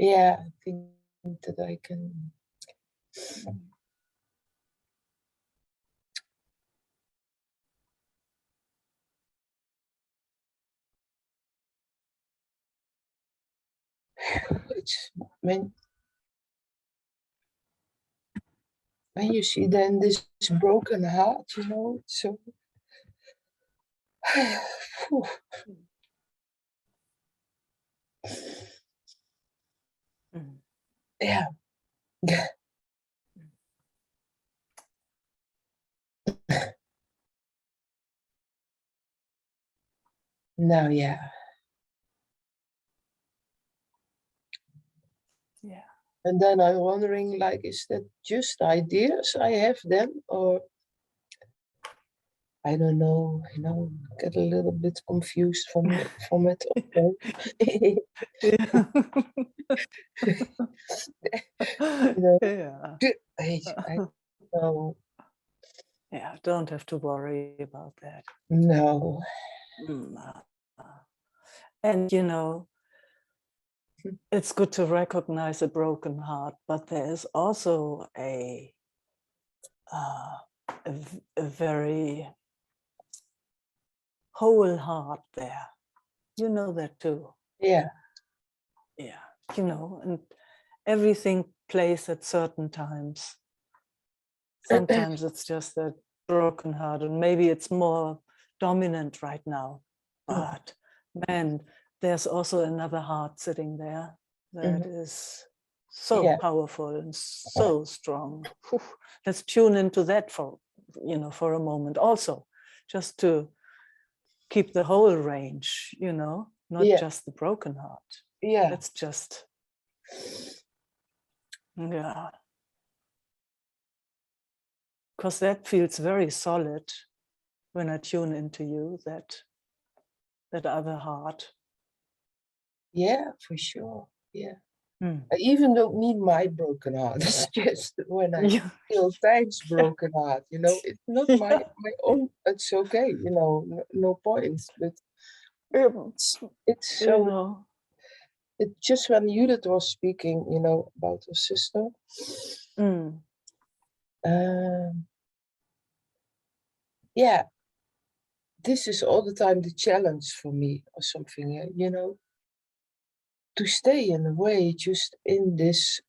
Yeah, I think that I can. it's when you see then this broken heart, you know, it's so Phew. Mm. Yeah. No, yeah. Yeah. And then I'm wondering, like, is that just ideas I have then, or I don't know, you know, get a little bit confused from it. Also. Yeah. You know, Yeah. I know. Yeah, don't have to worry about that. No. Mm, And you know, it's good to recognize a broken heart, but there is also a very whole heart there. You know that too. Yeah. Yeah, you know, and everything plays at certain times. Sometimes it's just a broken heart, and maybe it's more dominant right now. But man, there's also another heart sitting there that is so Yeah. powerful and so strong. Whew. Let's tune into that for for a moment also, just to keep the whole range, not Yeah. just the broken heart. Yeah. Let's just, yeah, because that feels very solid when I tune into you, that other heart. Yeah, for sure. Yeah. Hmm. I even don't need my broken heart. It's just when I Yeah. feel Tij's broken heart, you know, it's not my own. It's okay, you know, no points. But it's You so. know. It just when Judith was speaking, you know, about her sister. Mm. Yeah, this is all the time the challenge for me or something, you know, to stay in a way just in this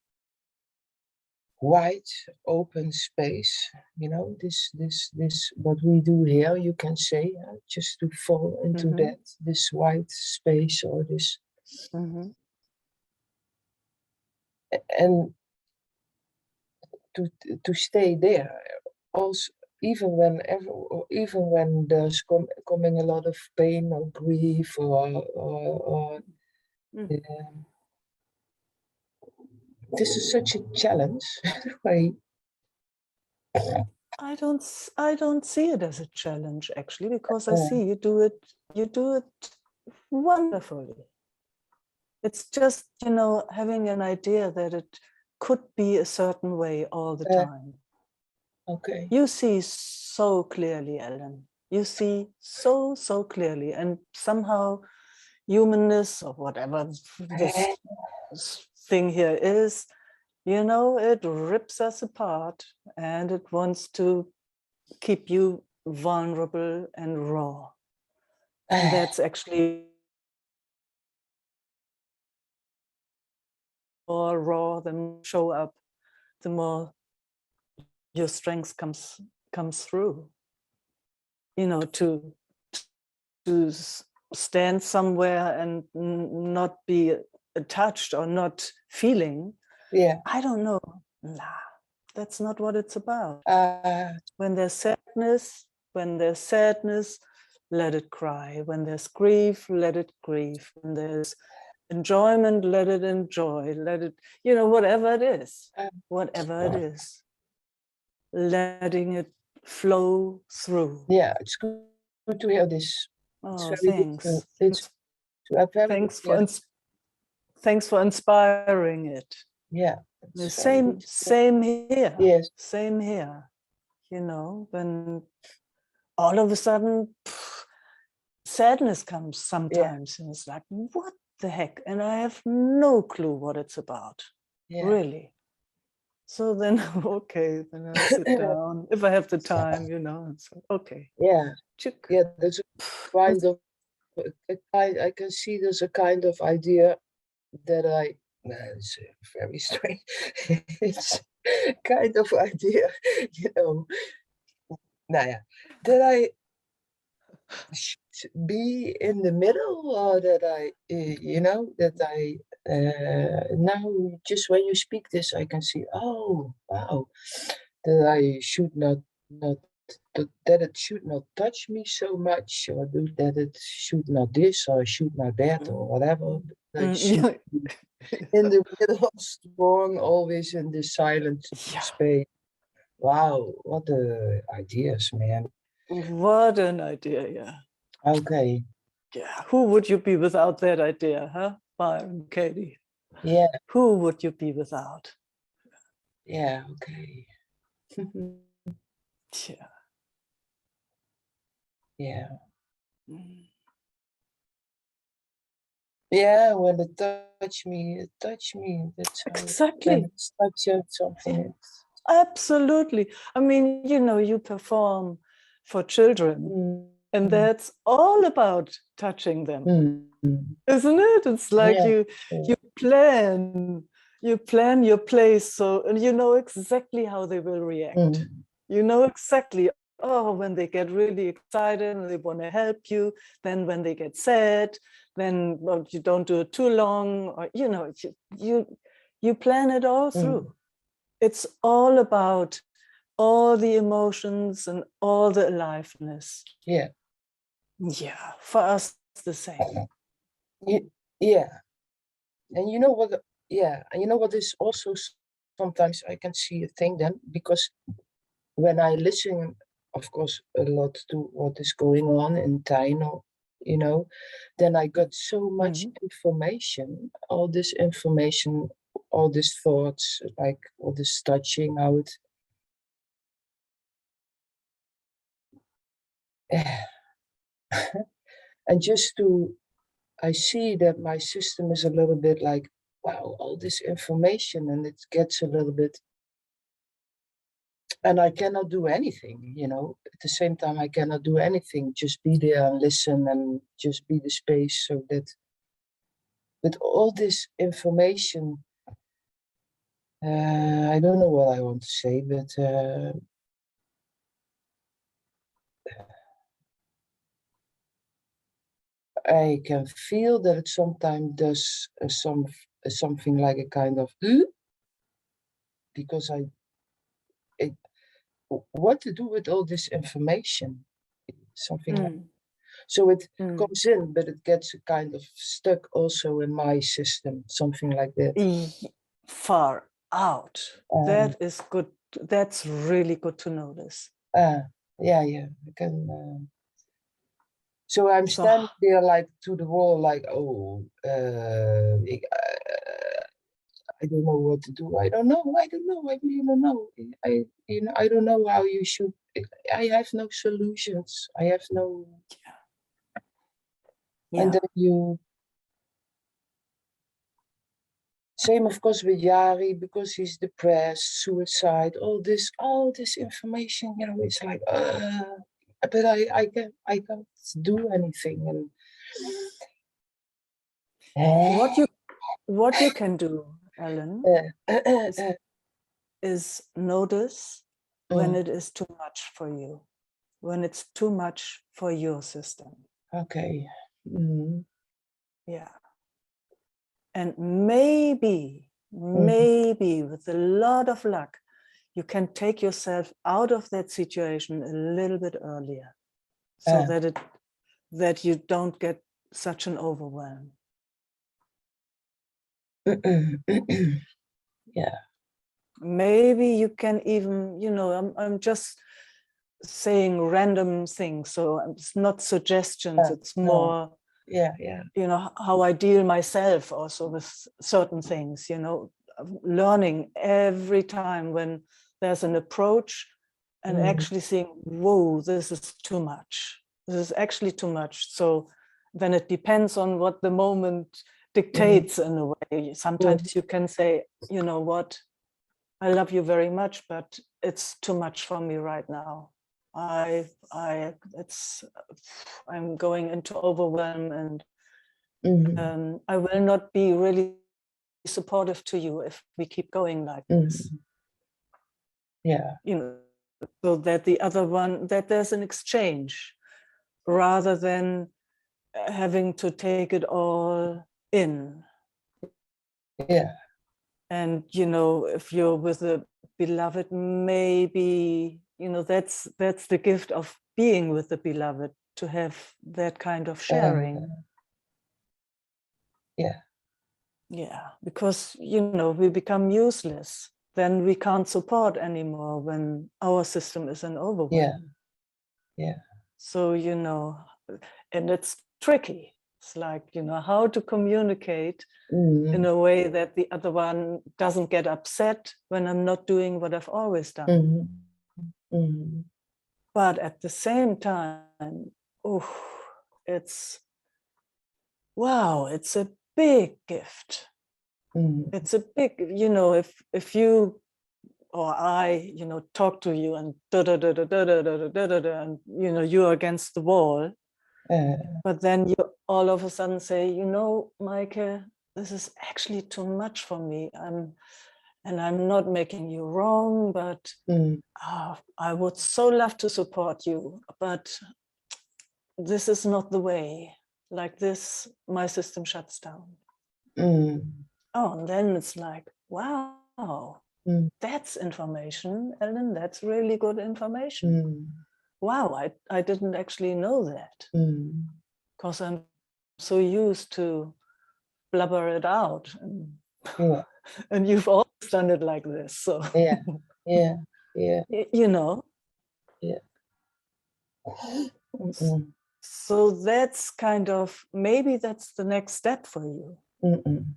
wide open space, you know, this what we do here, you can say, just to fall into Mm-hmm. that, this wide space or this, Mm-hmm. and to stay there also, even when there's coming a lot of pain or grief or this is such a challenge. Like, I don't see it as a challenge actually, because I see you do it wonderfully. It's just, having an idea that it could be a certain way all the time. okay. You see so clearly, Ellen. You see so clearly, and somehow humanness or whatever this thing here is, it rips us apart, and it wants to keep you vulnerable and raw. And that's actually more raw, the more you show up, the more your strength comes through. To stand somewhere and not be touched or not feeling. Yeah. I don't know. Nah, that's not what it's about. Uh, When there's sadness, let it cry. When there's grief, let it grieve. When there's enjoyment, let it enjoy. Let it, whatever it is, letting it flow through. yeah, it's good to hear this. It's Oh, very good thanks. it's very Thanks good. thanks for inspiring it. Yeah. The same here. Yes. Same here. When all of a sudden sadness comes sometimes, and it's like, what the heck? And I have no clue what it's about. Yeah. Really. So then, okay, then I sit down if I have the time, and so, okay. Yeah. Chick. Yeah, there's a kind of I can see there's a kind of idea that I It's very strange. It's kind of idea, you know. Nou ja, that I should be in the middle, or that I, you know, that I now just when you speak this, I can see. Oh, wow, that I should not that it should not touch me so much, or that it should not this or should not that or whatever. That should Yeah. be in the middle, strong, always in the silent Yeah. space. Wow, what the ideas, man. What an idea, yeah. Okay, Yeah. Who would you be without that idea, huh? Byron, Katie. yeah, Who would you be without? yeah, okay. Yeah. Yeah, Mm. yeah. When it touch me, it touch me. That's how. When Exactly. it's touch something. Yeah. It's, Absolutely. I mean, you know, you perform for children, and mm, that's all about touching them, mm, isn't it? It's like yeah, you yeah, plan your place, so and you know exactly how they will react. mm, You know exactly, oh, when they get really excited and they want to help you, then when they get sad, then well, you don't do it too long, or you know, you plan it all through. It's all about all the emotions and all the aliveness. yeah, Yeah, for us it's the same. yeah. And you know what? Yeah, and you know what is also sometimes I can see a thing then, because when I listen, of course, a lot to what is going on in Taino, you know, then I got so much information, all this information, all these thoughts, like all this touching, how it. And just to, I see that my system is a little bit like, wow, all this information, and it gets a little bit, and I cannot do anything, you know. At the same time, I cannot do anything, just be there and listen and just be the space, so that with all this information, I don't know what I want to say, but I can feel that it sometimes does something like a kind of because it, what to do with all this information, something like, so it comes in, but it gets kind of stuck also in my system, something like that. Far out. That is good. That's really good to notice. Yeah, I can. So I'm standing there like to the wall, like, oh, I don't know what to do. I don't know. I really don't know. I don't know how you should. I have no solutions. I have no. Yeah. And then you. Same, of course, with Yari, because he's depressed, suicide, all this information. You know, it's like, but I can't do anything. And what you can do, Ellen, is notice when it is too much for you, when it's too much for your system. Okay. Yeah. And maybe with a lot of luck, you can take yourself out of that situation a little bit earlier, so that you don't get such an overwhelm. Yeah. Maybe you can even, you know, I'm just saying random things, so it's not suggestions, it's more, yeah, you know, how I deal myself also with certain things, you know, learning every time when there's an approach and actually seeing, whoa, this is too much. This is actually too much. So then it depends on what the moment dictates in a way. Sometimes you can say, you know what, I love you very much, but it's too much for me right now. I'm going into overwhelm, and I will not be really supportive to you if we keep going like Mhm. this. Yeah. You know, so that the other one, that there's an exchange rather than having to take it all in. Yeah. And, you know, if you're with a beloved, maybe, you know, that's the gift of being with the beloved, to have that kind of sharing. Yeah. Yeah, because, you know, we become useless. Then we can't support anymore when our system is in overwhelm. Yeah. Yeah. So, you know, and it's tricky. It's like, you know, how to communicate Mhm. in a way that the other one doesn't get upset when I'm not doing what I've always done. Mhm. Mhm. But at the same time, oh, it's, wow, it's a big gift. Mhm. It's a big, you know, if you or I, you know, talk to you and da da da da da da da da da da, and you know, you're against the wall, but then you all of a sudden say, you know, Meike, this is actually too much for me. And I'm not making you wrong, but Mhm. I would so love to support you, but this is not the way. Like this, my system shuts down. Mhm. Oh, and then it's like, wow, Mhm. that's information, Ellen. That's really good information. Mhm. Wow, I didn't actually know that, Mhm. because I'm so used to blubber it out. Yeah. And you've always done it like this. So, Yeah. Yeah. Yeah. you know. Yeah. Mhm. So that's kind of, maybe that's the next step for you. Mhm.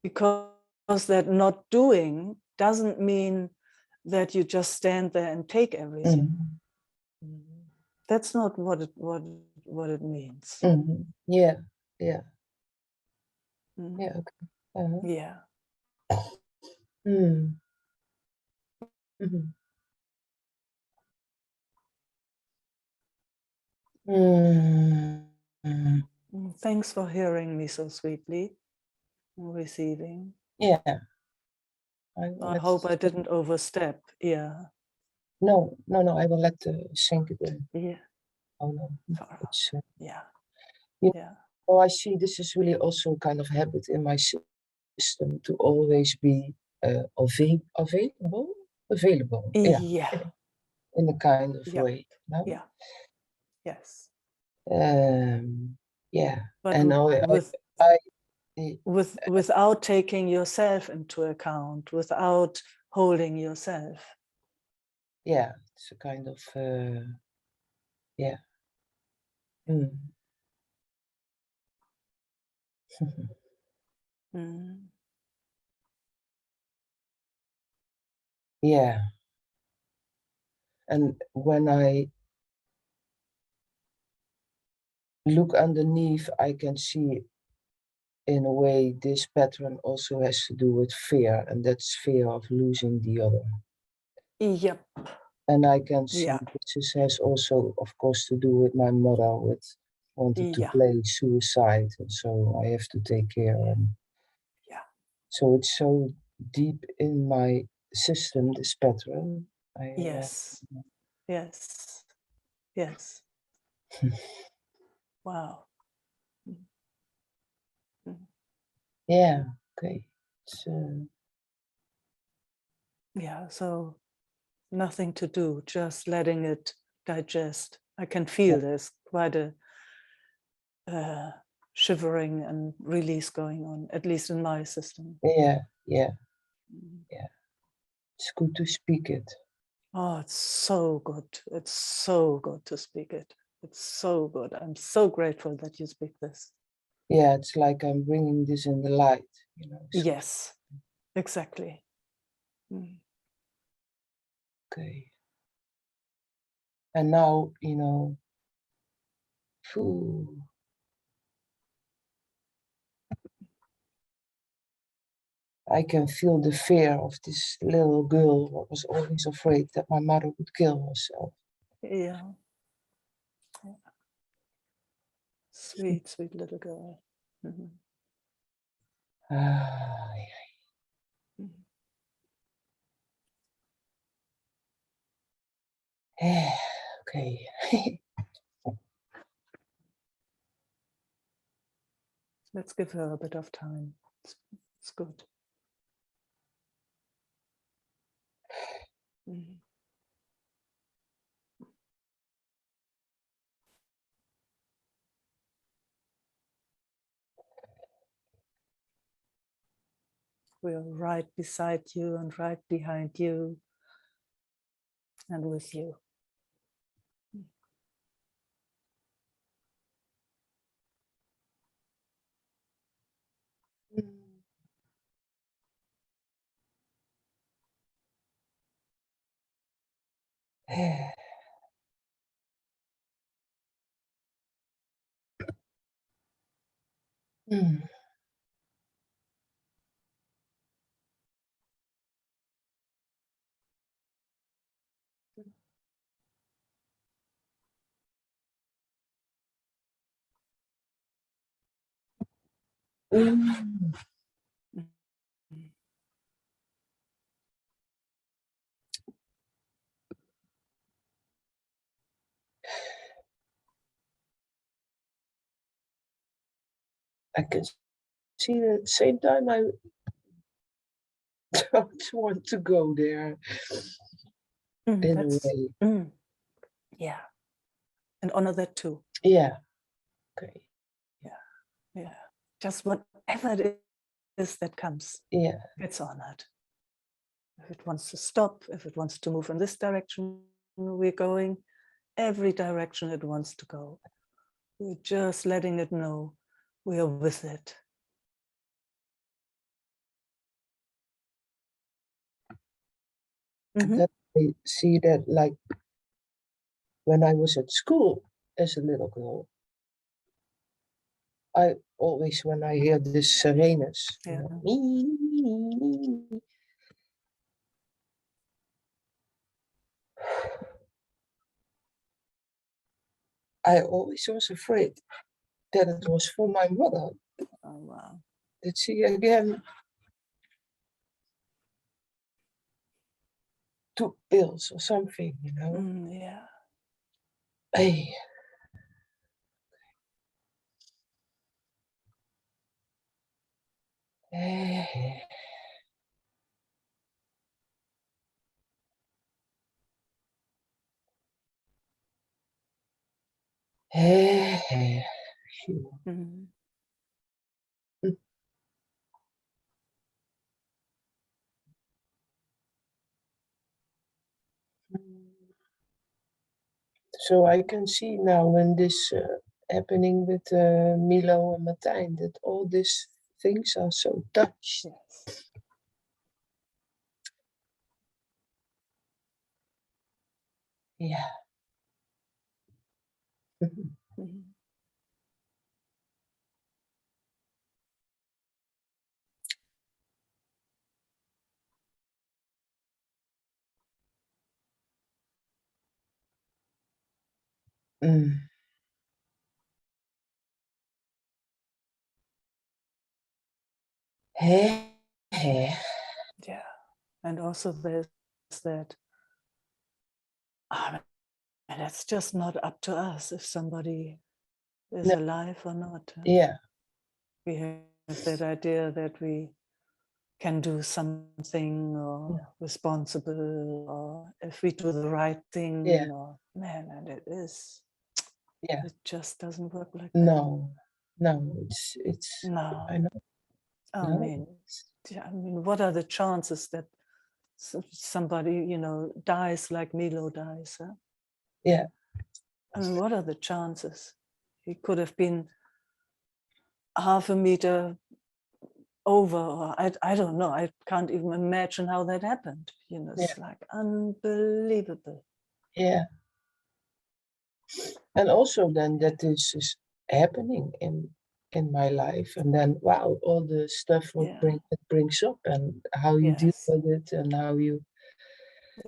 Because that not doing doesn't mean that you just stand there and take everything. Mhm. That's not what it means. Mhm. Yeah. Yeah. Mm. Yeah. Okay. Uh-huh. Yeah. Mhm. Mhm. Mhm. Thanks for hearing me so sweetly and receiving. Yeah. I will I let hope I it- didn't overstep. Yeah. No, no, no. I will let sink it in. Yeah. Oh no. Far. It's Yeah. You- Yeah. oh, I see. This is really also a kind of habit in my system to always be available. Yeah, Yeah. in a kind of Yeah. way. No? Yeah. Yes. Yeah. But And with I without taking yourself into account, without holding yourself. yeah, it's a kind of yeah. Mm. Mm. Yeah. And when I look underneath, I can see in a way this pattern also has to do with fear, and that's fear of losing the other. Yep. And I can see Yeah. this has also, of course, to do with my mother, with wanted to Yeah. play suicide, and so I have to take care. And Yeah. so it's so deep in my system, this pattern. Yes. Yes. Yes. Wow. Mm. Yeah. Okay. It's, Yeah. So nothing to do, just letting it digest. I can feel there's quite a shivering and release going on, at least in my system. yeah. Yeah. Mm. Yeah. It's good to speak it. Oh, it's so good. It's so good to speak it. It's so good. I'm so grateful that you speak this. Yeah. It's like I'm bringing this in the light. So, Yes, exactly. Mm. okay. And now, phew, I can feel the fear of this little girl who was always afraid that my mother would kill herself. Yeah. Sweet, sweet little girl. Mhm. Ah, yeah. Okay. Let's give her a bit of time. It's good. Mhm. We're right beside you and right behind you and with you. Yeah. Mm. Mm. I can see at the same time I don't want to go there in a way. Yeah. And honor that too. Yeah. Okay. Yeah. Just whatever it is that comes, Yeah. it's honored. If it wants to stop, if it wants to move in this direction, we're going every direction it wants to go. We're just letting it know we are with it. And then I see that like when I was at school as a little girl, I always, when I hear this sirenes, Yeah. I always was afraid that it was for my mother, Oh, wow. that she again took pills or something, you know. Yeah. Hey. Mhm. So I can see now when this happening with Milo and Martijn, that all these things are so touched. Yes. Yeah. Mhm. Mm. Yeah. And also there's that, and it's just not up to us if somebody is No. alive or not. Yeah. We have that idea that we can do something or responsible, or if we do the right thing, Yeah. or man, and it just doesn't work like that. No, it's No. I know. I No. mean, what are the chances that somebody, dies like Milo dies? Huh? Yeah. I mean, what are the chances? He could have been half a meter over, or I don't know. I can't even imagine how that happened. It's like unbelievable. Yeah. And also then that this is happening in my life, and then wow, all the stuff it brings up, and how you deal Yes. with it, and how you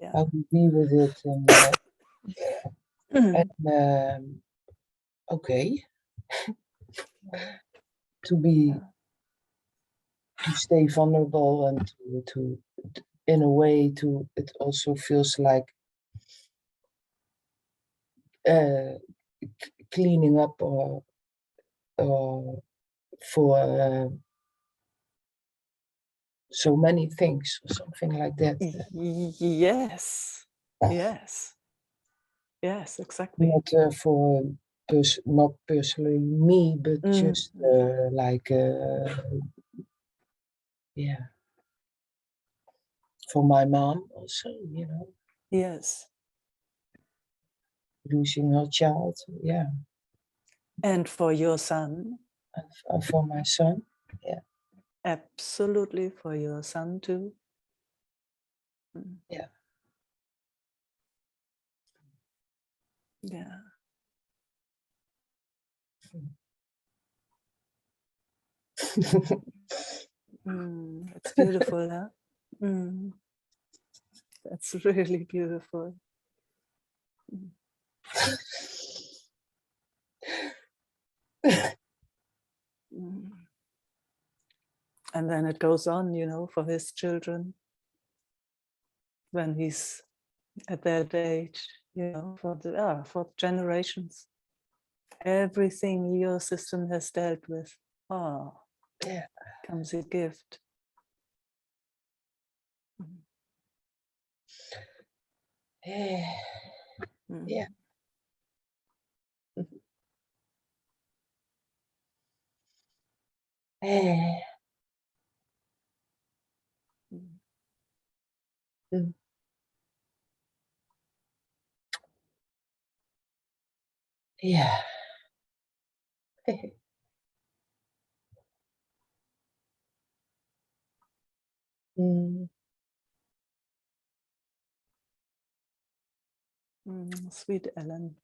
Yeah. be with it, and okay, to be stay vulnerable and to in a way to it also feels like cleaning up or for so many things or something like that. Yes, yes, yes, exactly. Not for not personally me, but just like yeah, for my mom also, you know, Yes, losing her child, yeah, and for your son, and for my son, yeah, absolutely for your son too. yeah. Yeah. It's beautiful, huh? That's really beautiful. And then it goes on, you know, for his children when he's at that age, you know, for the generations. Everything your system has dealt with, Yeah. comes a gift. Yeah. Yeah. Yeah. Yeah. Sweet Ellen,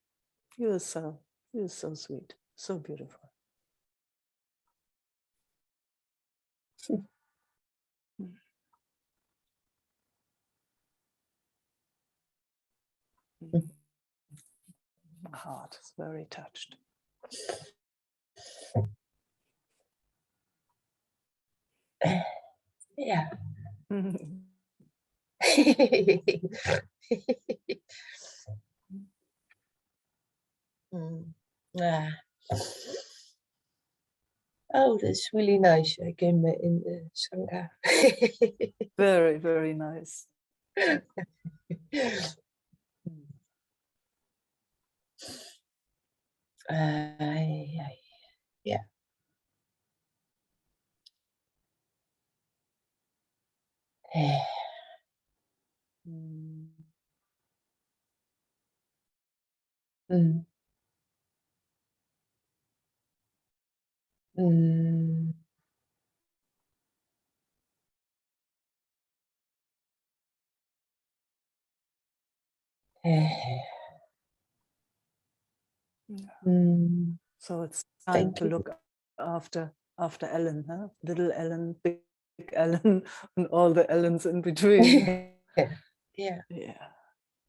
you're so sweet, so beautiful. My heart is very touched. Yeah. Ah. Oh, that's really nice. I came in the Sangha. Very, very nice. Yeah. Mm. Mm. Mm. So it's time Thank to you. look after Ellen, huh? Little Ellen, big Ellen, and all the Ellens in between. Yeah.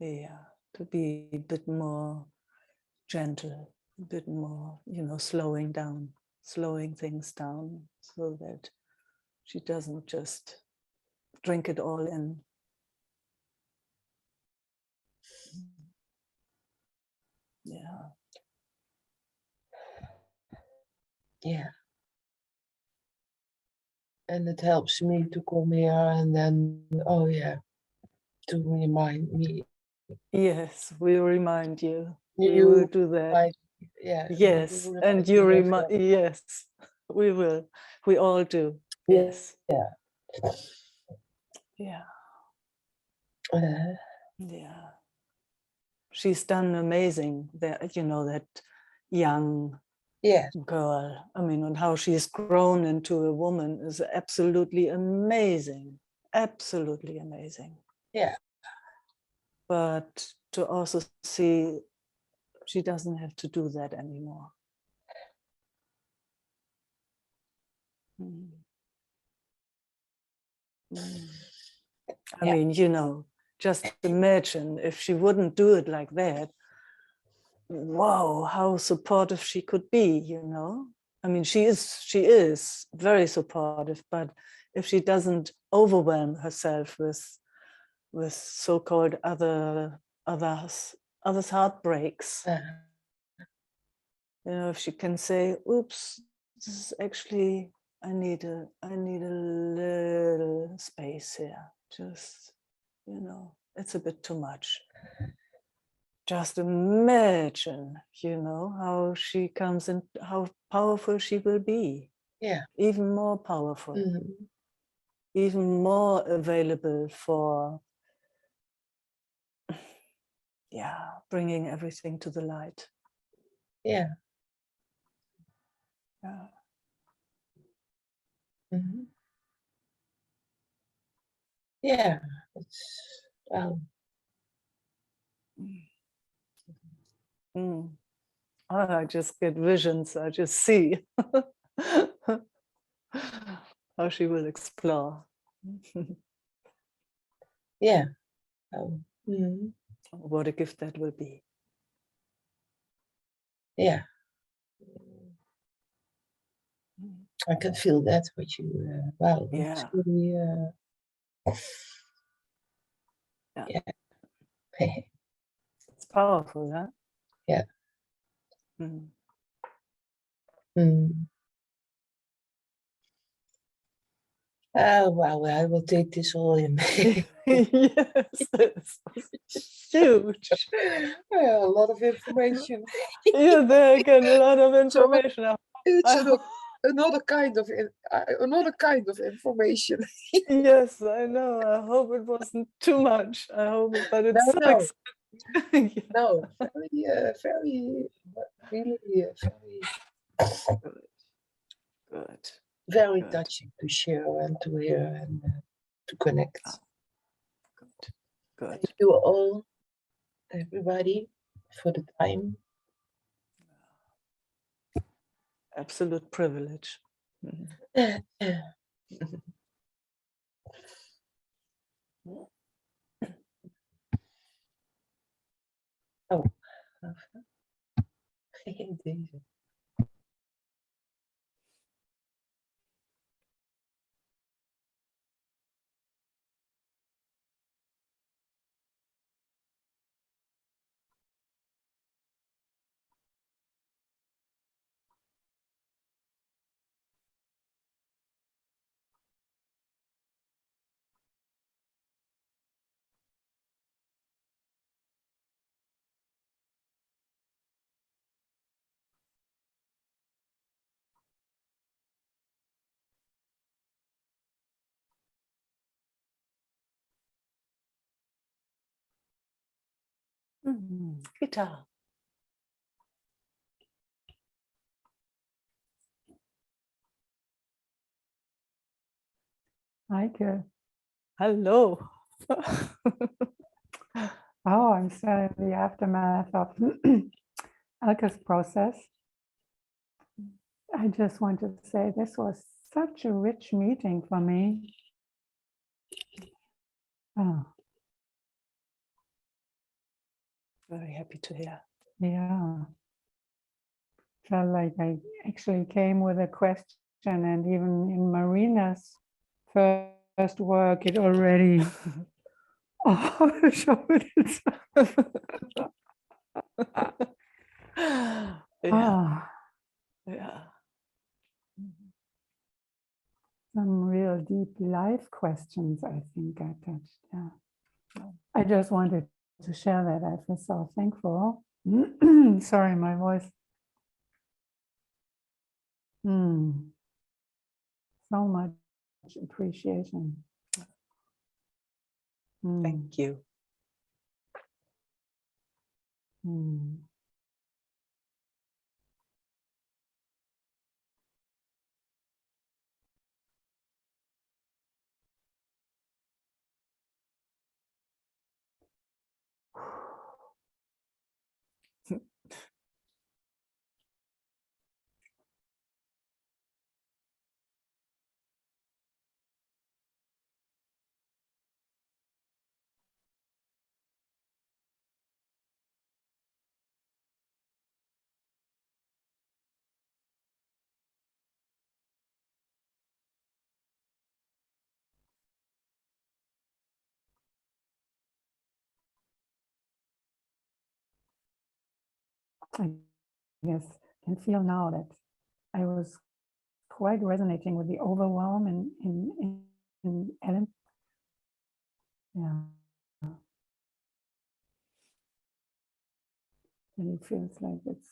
Yeah. To be a bit more gentle, a bit more, you know, slowing things down so that she doesn't just drink it all in. Yeah. Yeah. And it helps me to come here and then, oh yeah, to remind me. Yes, we remind you. We You will do that. remind, yeah. Yes, You and remind you me of remind. Yes, we will. We all do. yeah. Yes. Yeah. Uh, Yeah. She's done amazing. That, you know, that young yeah. girl. I mean, and how she's grown into a woman is absolutely amazing. Absolutely amazing. Yeah. But to also see she doesn't have to do that anymore. I mean, you know, just imagine if she wouldn't do it like that. Wow, how supportive she could be, you know. I mean, she is very supportive, but if she doesn't overwhelm herself with so-called others heartbreaks. You know, if she can say, oops, this is actually, I need a little space here. Just, you know, it's a bit too much. Just imagine, you know, how she comes and how powerful she will be. Yeah. Even more powerful. Mhm. Even more available for, yeah, bringing everything to the light. Yeah. Yeah. Mhm. Yeah. It's Mm. Oh, I just get visions. I just see how she will explore. yeah. Mhm. What a gift that will be. Yeah. I can feel that what you wow. It's Yeah. really Yeah. yeah. It's powerful, huh? Yeah. Mm. Mm. Oh wow, I will take this all in. Yes, it's huge. Yeah, a lot of information. Yeah, there again, a lot of So information. it's I another kind of information. Yes, I know. I hope it wasn't too much. I hope, but it's No, so no, exciting. Yeah. no. Very, really, Good, good, very good, touching to share and to hear and to connect. Ah, good, good. Thank you all, everybody, for the time. Absolute privilege. Mhm. Oh, deze. Guitar. Meike. Hello. Oh, I'm still in the aftermath of Elke's process. I just want to say this was such a rich meeting for me. Oh, Very happy to hear. yeah. Felt like I actually came with a question, and even in Marina's first work, it already showed itself. Yeah, Ah, yeah. some real deep life questions, I think I touched. Yeah. I just wanted to share that. I feel so thankful. Sorry, my voice. So much appreciation. Thank you. Mm. I guess can feel now that I was quite resonating with the overwhelm in Ellen. Yeah. And it feels like it's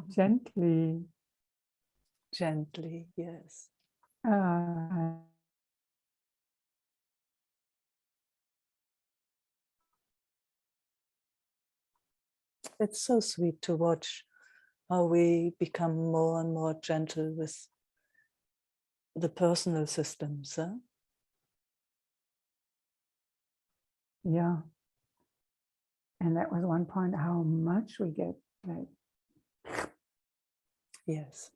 gently. Gently, yes. It's so sweet to watch how we become more and more gentle with the personal systems. Huh? Yeah. And that was one point, how much we get like, Yes.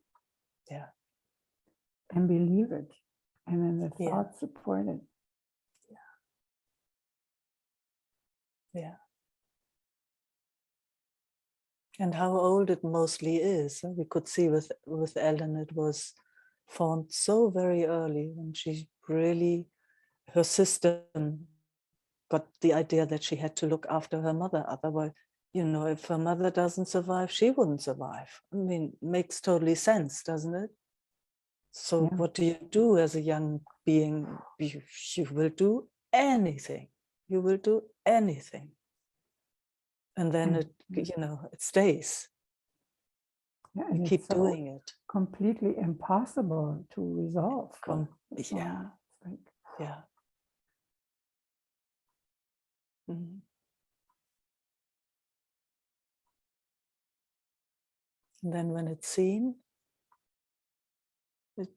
Yeah. and believe it. And then the Yeah. thoughts support it. Yeah. And how old it mostly is. We could see with Ellen, it was formed so very early when she really, her system got the idea that she had to look after her mother. Otherwise, you know, if her mother doesn't survive, she wouldn't survive. I mean, makes totally sense, doesn't it? So Yeah. what do you do as a young being? You will do anything. You will do anything. And then it, you know, it stays. Yeah, You and keep it's so doing it. completely impossible to resolve. Yeah. It's like, Yeah. Mhm. And then when it's seen,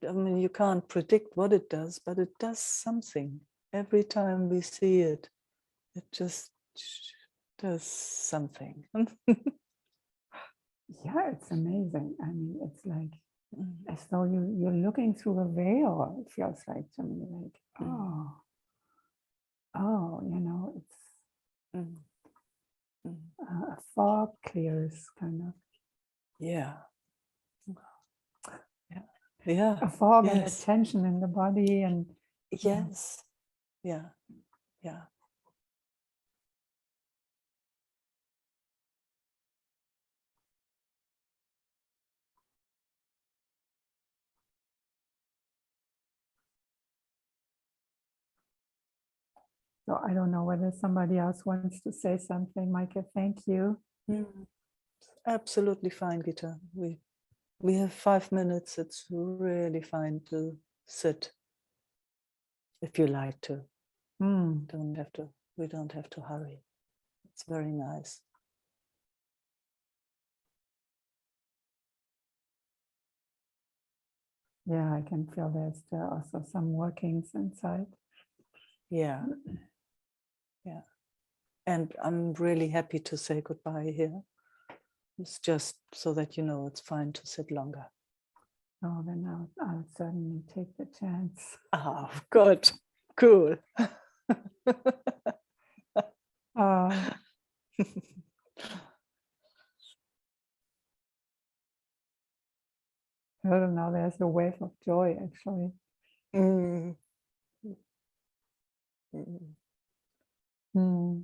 I mean, you can't predict what it does, but it does something. Every time we see it, it just does something. yeah, it's amazing. I mean, it's like Mm. as though you're looking through a veil. It feels like to me, like, you know, it's Mm. Mm. a fog clears, kind of. Yeah. Yeah. Yeah. A fog and a Yes. tension in the body, and Yes. Yeah. Yeah. so I don't know whether somebody else wants to say something. Meike, thank you. Mm. Absolutely fine, Gita. We have 5 minutes. It's really fine to sit if you like to. Don't have to. We don't have to hurry. It's very nice. Yeah, I can feel there's still also some workings inside. Yeah. Yeah. And I'm really happy to say goodbye here. It's just so that you know it's fine to sit longer. Oh, then I'll certainly take the chance. Ah, good. Cool. I don't know, there's a wave of joy, actually. Mm. Mm.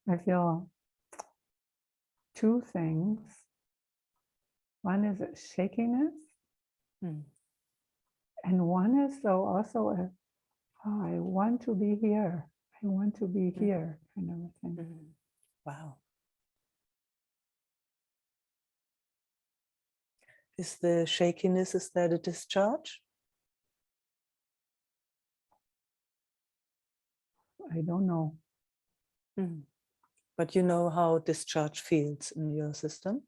I feel two things. One is a shakiness, Mm. and one is though also a, oh, I want to be here. I want to be here, kind of a thing. Mm. Wow. Is the shakiness, is that a discharge? I don't know. Mm. But you know how discharge feels in your system?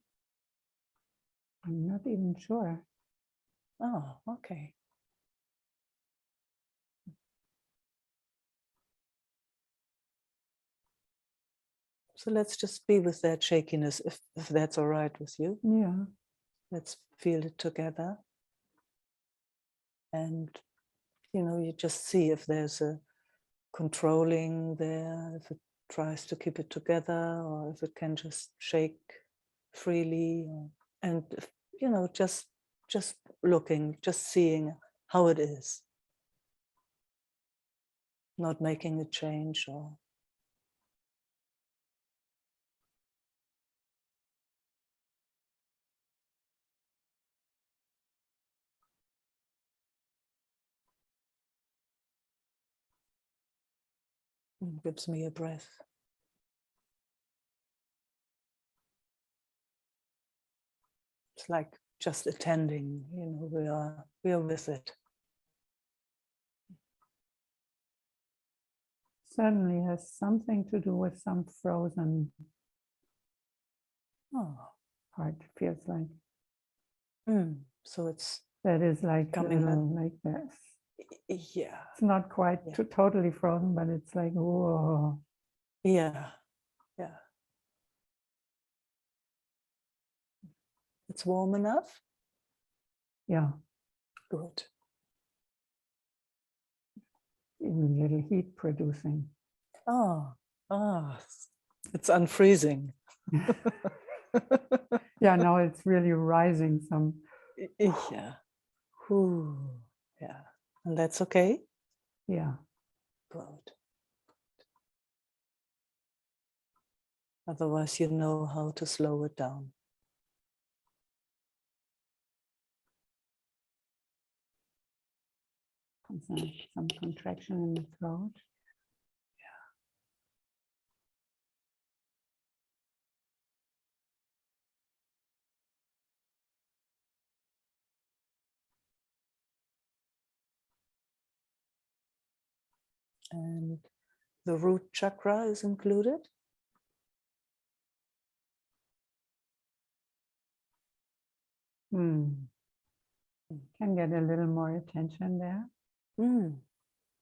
I'm not even sure. Oh, okay. So let's just be with that shakiness, if that's all right with you. Yeah. Let's feel it together. And, you know, you just see if there's a controlling there, if it tries to keep it together, or if it can just shake freely. And, if, you know, just looking, just seeing how it is. Not making a change or gives me a breath. It's like just attending, you know, we are with it. Certainly has something to do with some frozen Oh, part, feels like. so it's That is like a coming little like this. yeah, It's not quite Yeah. totally frozen, but it's like, whoa. yeah. It's warm enough. Yeah, Good. even little heat producing. Oh, it's unfreezing. Yeah, now it's really rising some. Yeah. Ooh, yeah. And that's okay. Yeah. Good. Otherwise, you know how to slow it down. Some contraction in the throat. And the root chakra is included. Can get a little more attention there.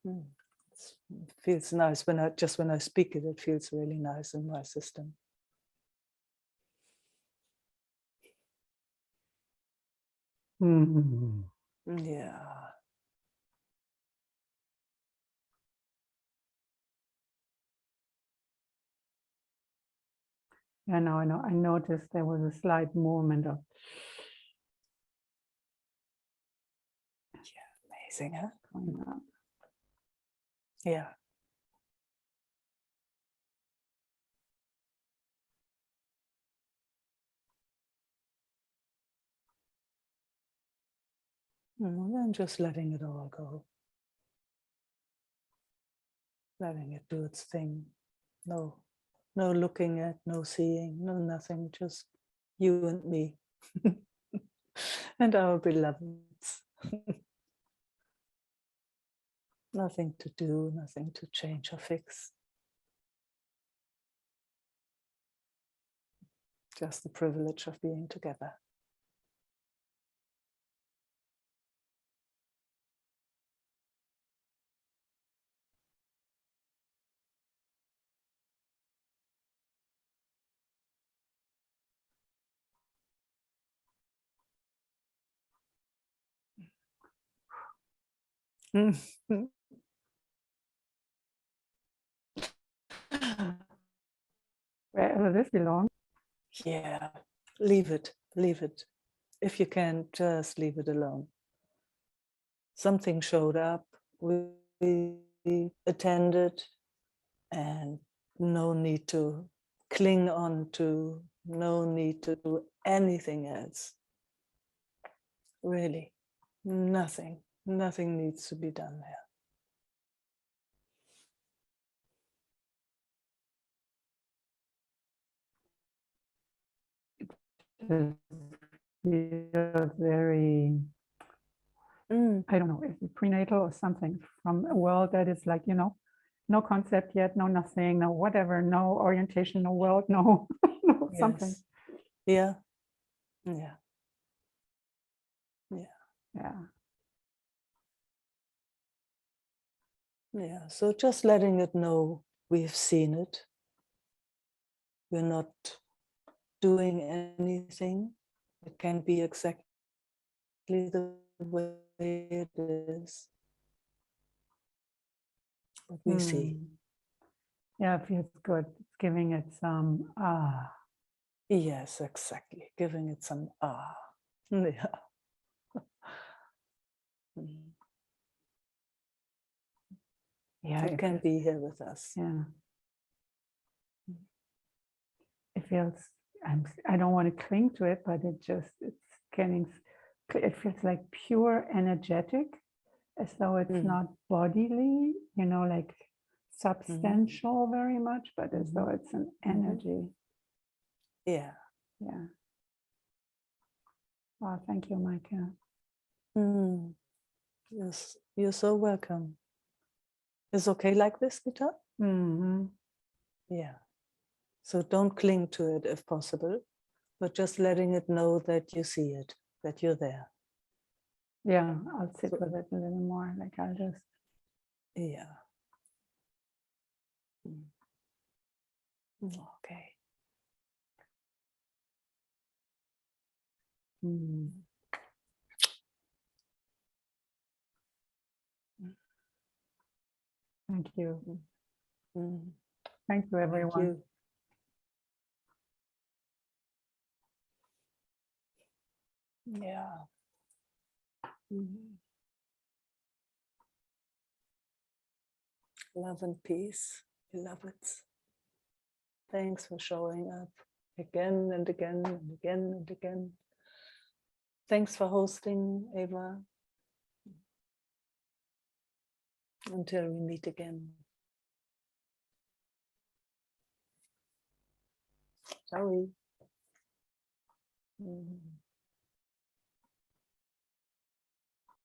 It feels nice when I speak it. It feels really nice in my system. Yeah. Yeah, now I know. I noticed there was a slight movement of. Amazing, huh? Going up. Yeah. And then just letting it all go. Letting it do its thing. No looking at, no seeing, no nothing, just you and me and our beloveds. Nothing to do, nothing to change or fix. Just the privilege of being together. Wherever this belongs. Yeah, leave it. If you can, just leave it alone. Something showed up, we attended, and no need to cling on to, no need to do anything else. Really, nothing needs to be done there. Feels very, I don't know, is it prenatal or something from a world that is like, no concept yet, no nothing, no whatever, no orientation, no world, no, no something. Yes. Yeah. Yeah. Yeah. Yeah. So just letting it know we've seen it. We're not doing anything. It can be exactly the way it is. What we see. Yeah, it feels good. It's giving it some Yes, exactly. Giving it some Yeah. Mm. Yeah, It can be here with us. Yeah. It feels, I don't want to cling to it, but it's getting, it feels like pure energetic, as though it's not bodily, like substantial very much, but as though it's an energy. Yeah. Yeah. Wow, thank you, Meike. Yes, you're so welcome. Is okay like this, Gita? Yeah. So don't cling to it if possible, but just letting it know that you see it, that you're there. Yeah, I'll sit with it a little more. Like I'll just. Yeah. Okay. Thank you. Mm. Thank you, everyone. Thank you. Yeah. Love and peace, beloveds. Thanks for showing up again and again and again and again. Thanks for hosting, Eva. Until we meet again. Shall we?